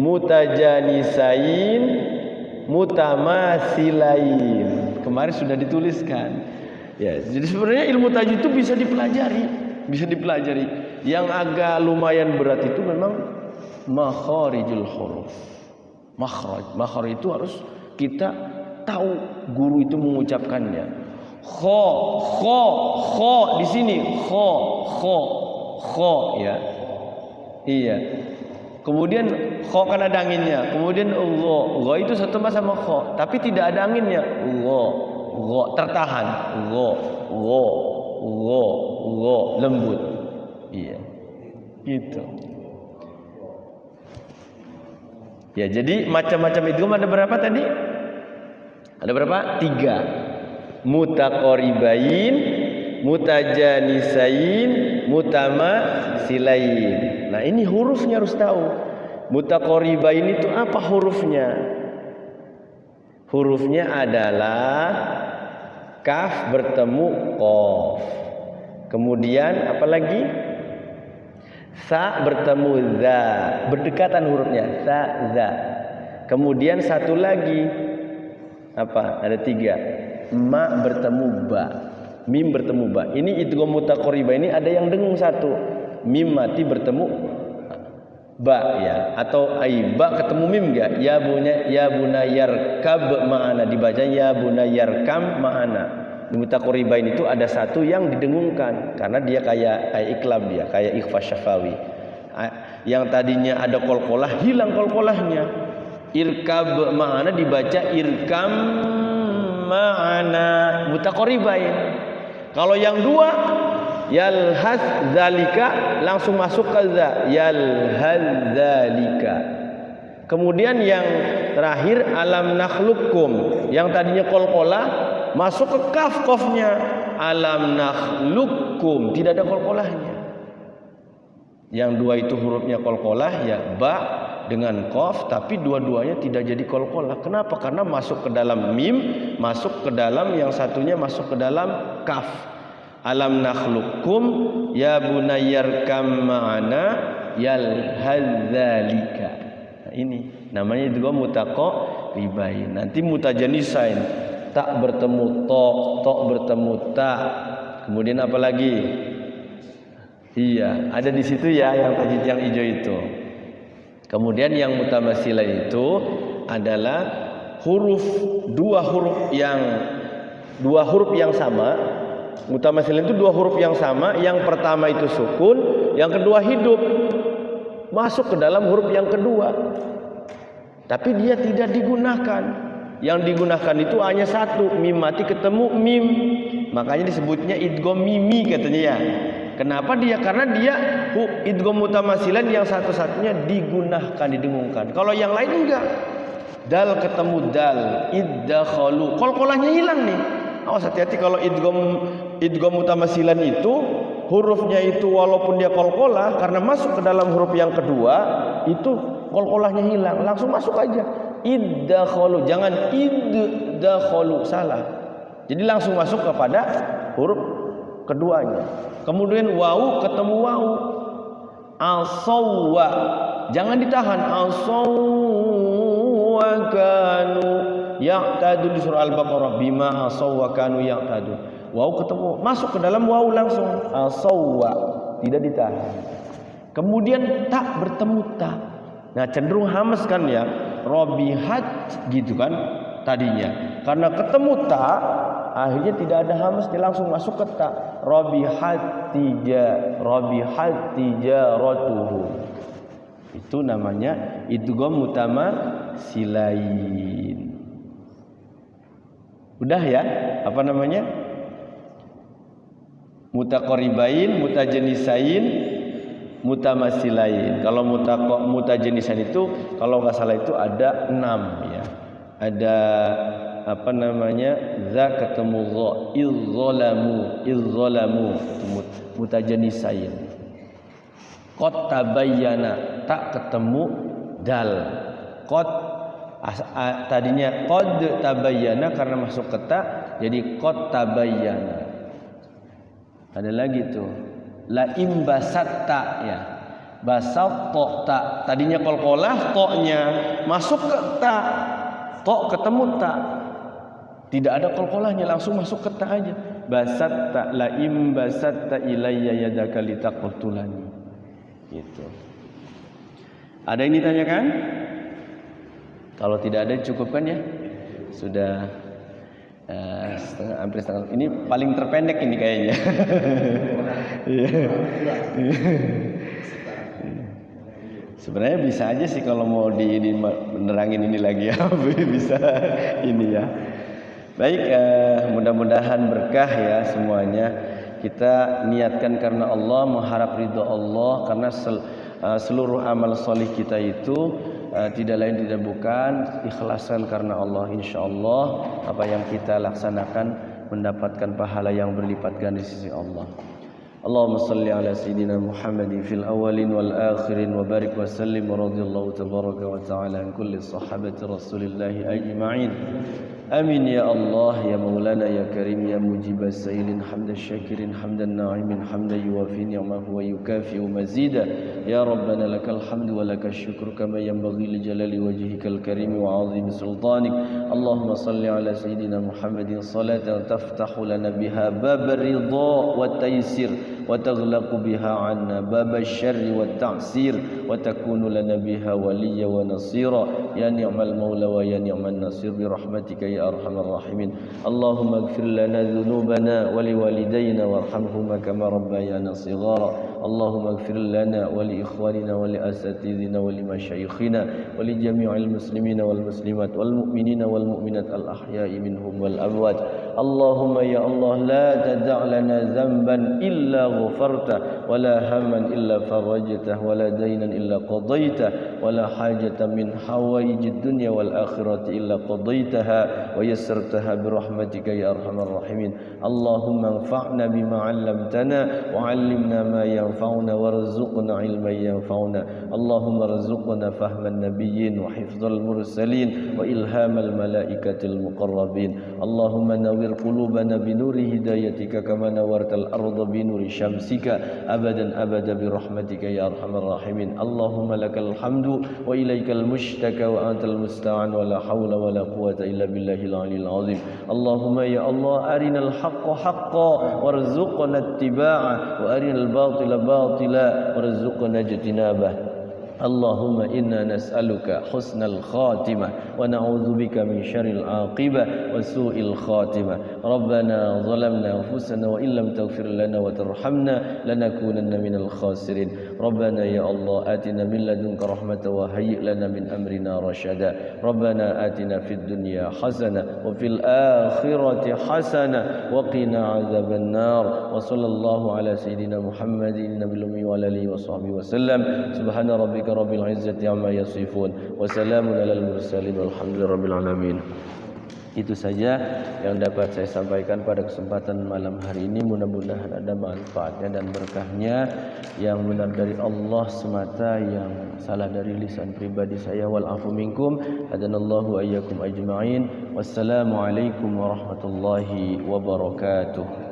A: mutajanisain, mutamasilain. Kemarin sudah dituliskan. Ya, jadi sebenarnya ilmu tajwid itu bisa dipelajari, bisa dipelajari. Yang agak lumayan berat itu memang makharijul huruf. Makhraj itu harus kita tahu guru itu mengucapkannya. Kho di sini kho ya. Iya. Kemudian kho kan ada anginnya. Kemudian gho itu satu sama kho, tapi tidak ada anginnya. Gho tertahan. Gho lembut. Iya. Gitu. Ya, jadi macam-macam idgham ada berapa tadi? Ada berapa? 3. Mutaqaribain, mutajanisain, mutamasilain. Nah, ini hurufnya harus tahu. Mutaqaribain itu apa hurufnya? Hurufnya adalah kaf bertemu qaf. Kemudian apa lagi? Sa bertemu za, berdekatan hurufnya, sa, za. Kemudian satu lagi apa? Ada 3. Ma bertemu ba, mim bertemu ba. Ini idgham mutaqariba ini ada yang dengung satu. Mim mati bertemu ba ya, atau ai ba ketemu mim enggak? Ya bunayarkab ma'ana, dibaca ya bunayarkam ma'ana. Di mutaqaribain itu ada satu yang didengungkan karena dia kayak iklab, dia kayak ikhfa syafawi. Yang tadinya ada qalqalah hilang qalqalahnya. Irkab ma'ana dibaca irkam ma'ana, mutaqaribain. Kalau yang 2 yalhaz zalika langsung masuk ke za, yalhaz zalika. Kemudian yang terakhir alam nakhluqukum, yang tadinya qalqalah masuk ke kafnya, alam nakhluqukum, tidak ada qalqalahnya. Yang 2 itu hurufnya qalqalah ya, ba dengan qaf, tapi dua-duanya tidak jadi qalqalah. Kenapa? Karena masuk ke dalam mim, masuk ke dalam yang satunya masuk ke dalam kaf. Alam nakhluqukum ya bunayyarkam ma'ana yalhadzalika. Nah, ini namanya juga mutaqaribain. Nanti mutajanisain, tak bertemu to bertemu ta. Kemudian apa lagi? Iya, ada di situ ya yang tajwid yang hijau itu. Kemudian yang mutamasila itu adalah dua huruf yang sama. Mutamasil itu 2 huruf yang sama. Yang pertama itu sukun, yang kedua hidup, masuk ke dalam huruf yang kedua, tapi dia tidak digunakan. Yang digunakan itu hanya satu, mim mati ketemu mim, makanya disebutnya idgham mimi katanya ya. Kenapa dia? Karena dia idgham mutamasilan yang satu-satunya digunakan, didengungkan. Kalau yang lain enggak. Dal ketemu dal, iddakhalu, qalqalahnya hilang nih. Awas hati-hati kalau idgham mutamasilan itu hurufnya itu walaupun dia qalqalah, karena masuk ke dalam huruf yang kedua itu qalqalahnya hilang, langsung masuk aja. Iddakhalu, jangan iddakhalu, salah. Jadi langsung masuk kepada huruf keduanya. Kemudian wawu ketemu wawu. Asawwa, jangan ditahan. Asawwa kanu ya'tadu di surah Al-Baqarah, bima asawwa kanu ya'tadu. Wawu ketemu, masuk ke dalam wawu langsung. Asawwa, tidak ditahan. Kemudian tak bertemu tak. Nah, cenderung hamas kan ya. Robihat gitu kan tadinya. Karena ketemu tak, akhirnya tidak ada hamas, dia langsung masuk ke tak. Robihat tijaratuhu. Itu namanya idgham mutamasilain. Udah ya? Apa namanya? Mutaqaribain, mutajanisain, mutamasilain. Kalau mutajanisain itu kalau nggak salah itu ada 6 ya. Ada apa namanya, za ketemu gha, izzalamu mutajanisain. Qad tabayyana, tak ketemu dal. Qad tadinya qad tabayyana karena masuk ke ta, jadi qad tabayyana. Ada lagi tuh la imbasatta ya, basatta ta, tadinya qalqalah, ta-nya masuk ke ta, ta ketemu ta, tidak ada qalqalahnya, langsung masuk ke ta aja. Basatta, la imbasatta ilayya yadaka litaqtulani. Gitu. Ada yang ditanyakan? Kalau tidak ada cukupkan ya. Sudah hampir setengah. Ini paling terpendek ini kayaknya. Sebenarnya bisa aja sih kalau mau menerangin ini lagi ya. Bisa ini ya. Baik, mudah-mudahan berkah ya semuanya. Kita niatkan karena Allah, mengharap ridha Allah, karena seluruh amal solih kita itu tidak lain tidak bukan ikhlasan karena Allah. Insyaallah apa yang kita laksanakan mendapatkan pahala yang berlipat ganda di sisi Allah. Allahumma salli ala sayyidina Muhammadin fil awwalin wal akhirin wa barik wa sallim wa radhiyallahu tabaraka wa ta'ala an kulli sahabati Rasulillah ajma'in. Amin ya Allah ya Maulana ya Karim ya Mujib as-sailin hamdan syakirin hamdan na'imin hamdan yuwafi ni'amahu wa yukafi'u mazida. Ya Rabbana lakal hamdu wa lakal syukru kama yanbaghi li jalali wajhikal karim wa 'azimi sultanik. Allahumma salli ala sayyidina Muhammadin salatan taftahu lana biha bab ridha wa taysir wa taghlaqu biha 'anna bab asy-syarri wat ta'sir wa takunu lana biha waliyya wa nasira. Ya ni'mal maula wa ya ni'man nasir bi rahmatika ya arhamar rahimin. Allahumma ighfir lana dhunubana wa liwalidayna warhamhuma kama rabbayana shighara. Allahumma ighfir lana wa li ikhwanina wa li asatidhina wa li masyayikhina wa li jami'il muslimina wal muslimat wal mu'minina wal mu'minat al ahya'i minhum wal amwat. Allahumma ya Allah la tada' lana dhanban illa ghafarta wa la hamman illa farajtah wa la daynan illa qadaitah wa la hajatan min hawaijid dunya wal akhirati illa qadaitaha wa yassartaha bi rahmatika ya arhamar rahimin. Allahumma anfa'na bima 'allamtana wa 'allimna ma yanfa'una warzuqna 'ilman yanfa'una. Allahumma arzuqna fahman nabiyyin wa hifdzal mursalin wa ilhamal malaikatil muqarrabin. Allahumma nawwir qulubana bi nuri hidayatika kama nawwartal arda bi nuri syamsika abadan abada bi rahmatika ya arhamar rahimin. Allahumma lakal hamdu wa ilaikal mushtaka wa antal musta'an wa la hawla wa la quwwata illa billahil aliyil azim. Allahumma ya Allah arinal haqqa haqqan warzuqna ittiba'a wa arinal batila batila warzuqna ijtinabah. Allahumma inna nas'aluka husnal khatimah wa na'udzu bika min syarril aqibah wa su'il khatimah. Rabbana zalamna anfusana wa illam taghfir lana wa tarhamna lanakunanna minal khasirin. Rabbana ya Allah atina min ladunka rahmatan wa hayyi' lana min amrina rasyada. Rabbana atina fid dunya hasanah wa fil akhirati hasanah wa qina adzaban nar. Wa sallallahu ala sayyidina Muhammadin nabiyil ummi wa alihi wa sahbihi wasallam. Subhana rabbika rabbil izzati amma yasifun wa salamun alal mursalin walhamdulillahi rabbil alamin. Itu saja yang dapat saya sampaikan pada kesempatan malam hari ini. Mudah-mudahan ada manfaatnya dan berkahnya. Yang benar dari Allah semata, yang salah dari lisan pribadi saya. Wal afu minkum. Hadanallahu ayyakum ajma'in. Wassalamualaikum warahmatullahi wabarakatuh.